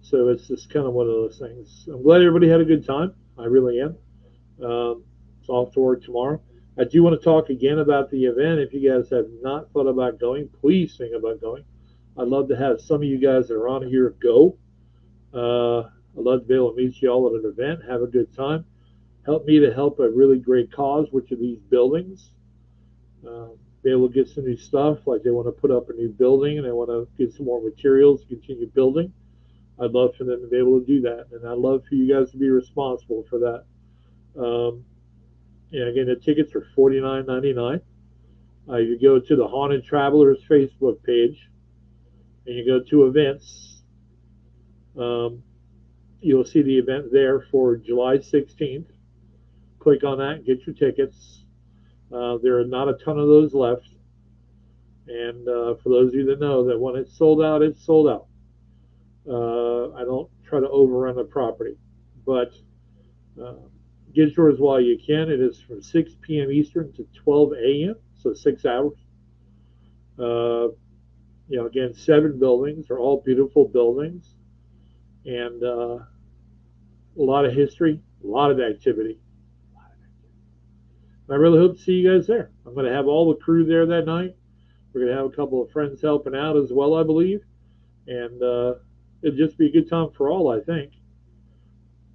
So it's just kind of one of those things. I'm glad everybody had a good time. I really am. It's off to work tomorrow. I do want to talk again about the event. If you guys have not thought about going, please think about going. I'd love to have some of you guys that are on here go. I'd love to be able to meet you all at an event, have a good time. Help me to help a really great cause, which are these buildings. Be able to get some new stuff, like they want to put up a new building and they want to get some more materials to continue building. I'd love for them to be able to do that, and I'd love for you guys to be responsible for that. Again, the tickets are $49.99. You go to the Haunted Travelers Facebook page, and you go to events. You'll see the event there for July 16th. Click on that and get your tickets. There are not a ton of those left. And for those of you that know that when it's sold out, it's sold out. I don't try to overrun the property, but get yours while you can. It is from 6 p.m. Eastern to 12 a.m., so 6 hours. Again, 7 buildings. They're all beautiful buildings, and a lot of history, a lot of activity. I really hope to see you guys there. I'm going to have all the crew there that night. We're going to have a couple of friends helping out as well, I believe. And it'll just be a good time for all, I think.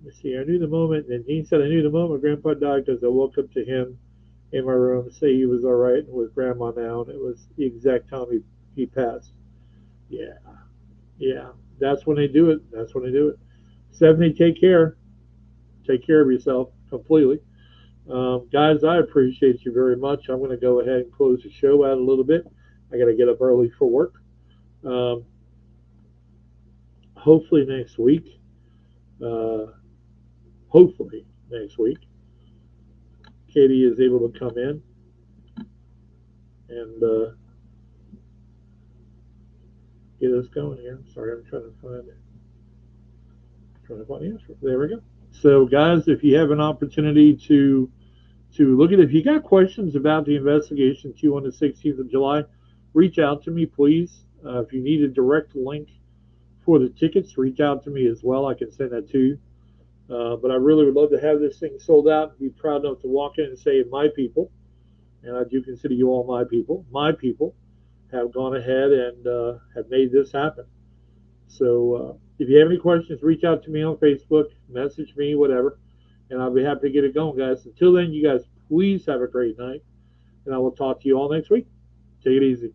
Let's see, I knew the moment, and Dean said, I knew the moment Grandpa died because I woke up to him in my room, say he was all right and with Grandma now, and it was the exact time he passed. Yeah, that's when they do it. That's when they do it. Stephanie, take care. Take care of yourself completely. Guys, I appreciate you very much. I'm going to go ahead and close the show out a little bit. I got to get up early for work. Hopefully next week, Katie is able to come in and get us going here. Sorry, I'm trying to find it. The answer. There we go. So, guys, if you have an opportunity to look at it, if you got questions about the investigation due on the 16th of July, reach out to me, please. If you need a direct link for the tickets, reach out to me as well. I can send that to you. But I really would love to have this thing sold out and be proud enough to walk in and say, my people, and I do consider you all my people have gone ahead and have made this happen. So if you have any questions, reach out to me on Facebook, message me, whatever, and I'll be happy to get it going, guys. Until then, you guys, please have a great night, and I will talk to you all next week. Take it easy.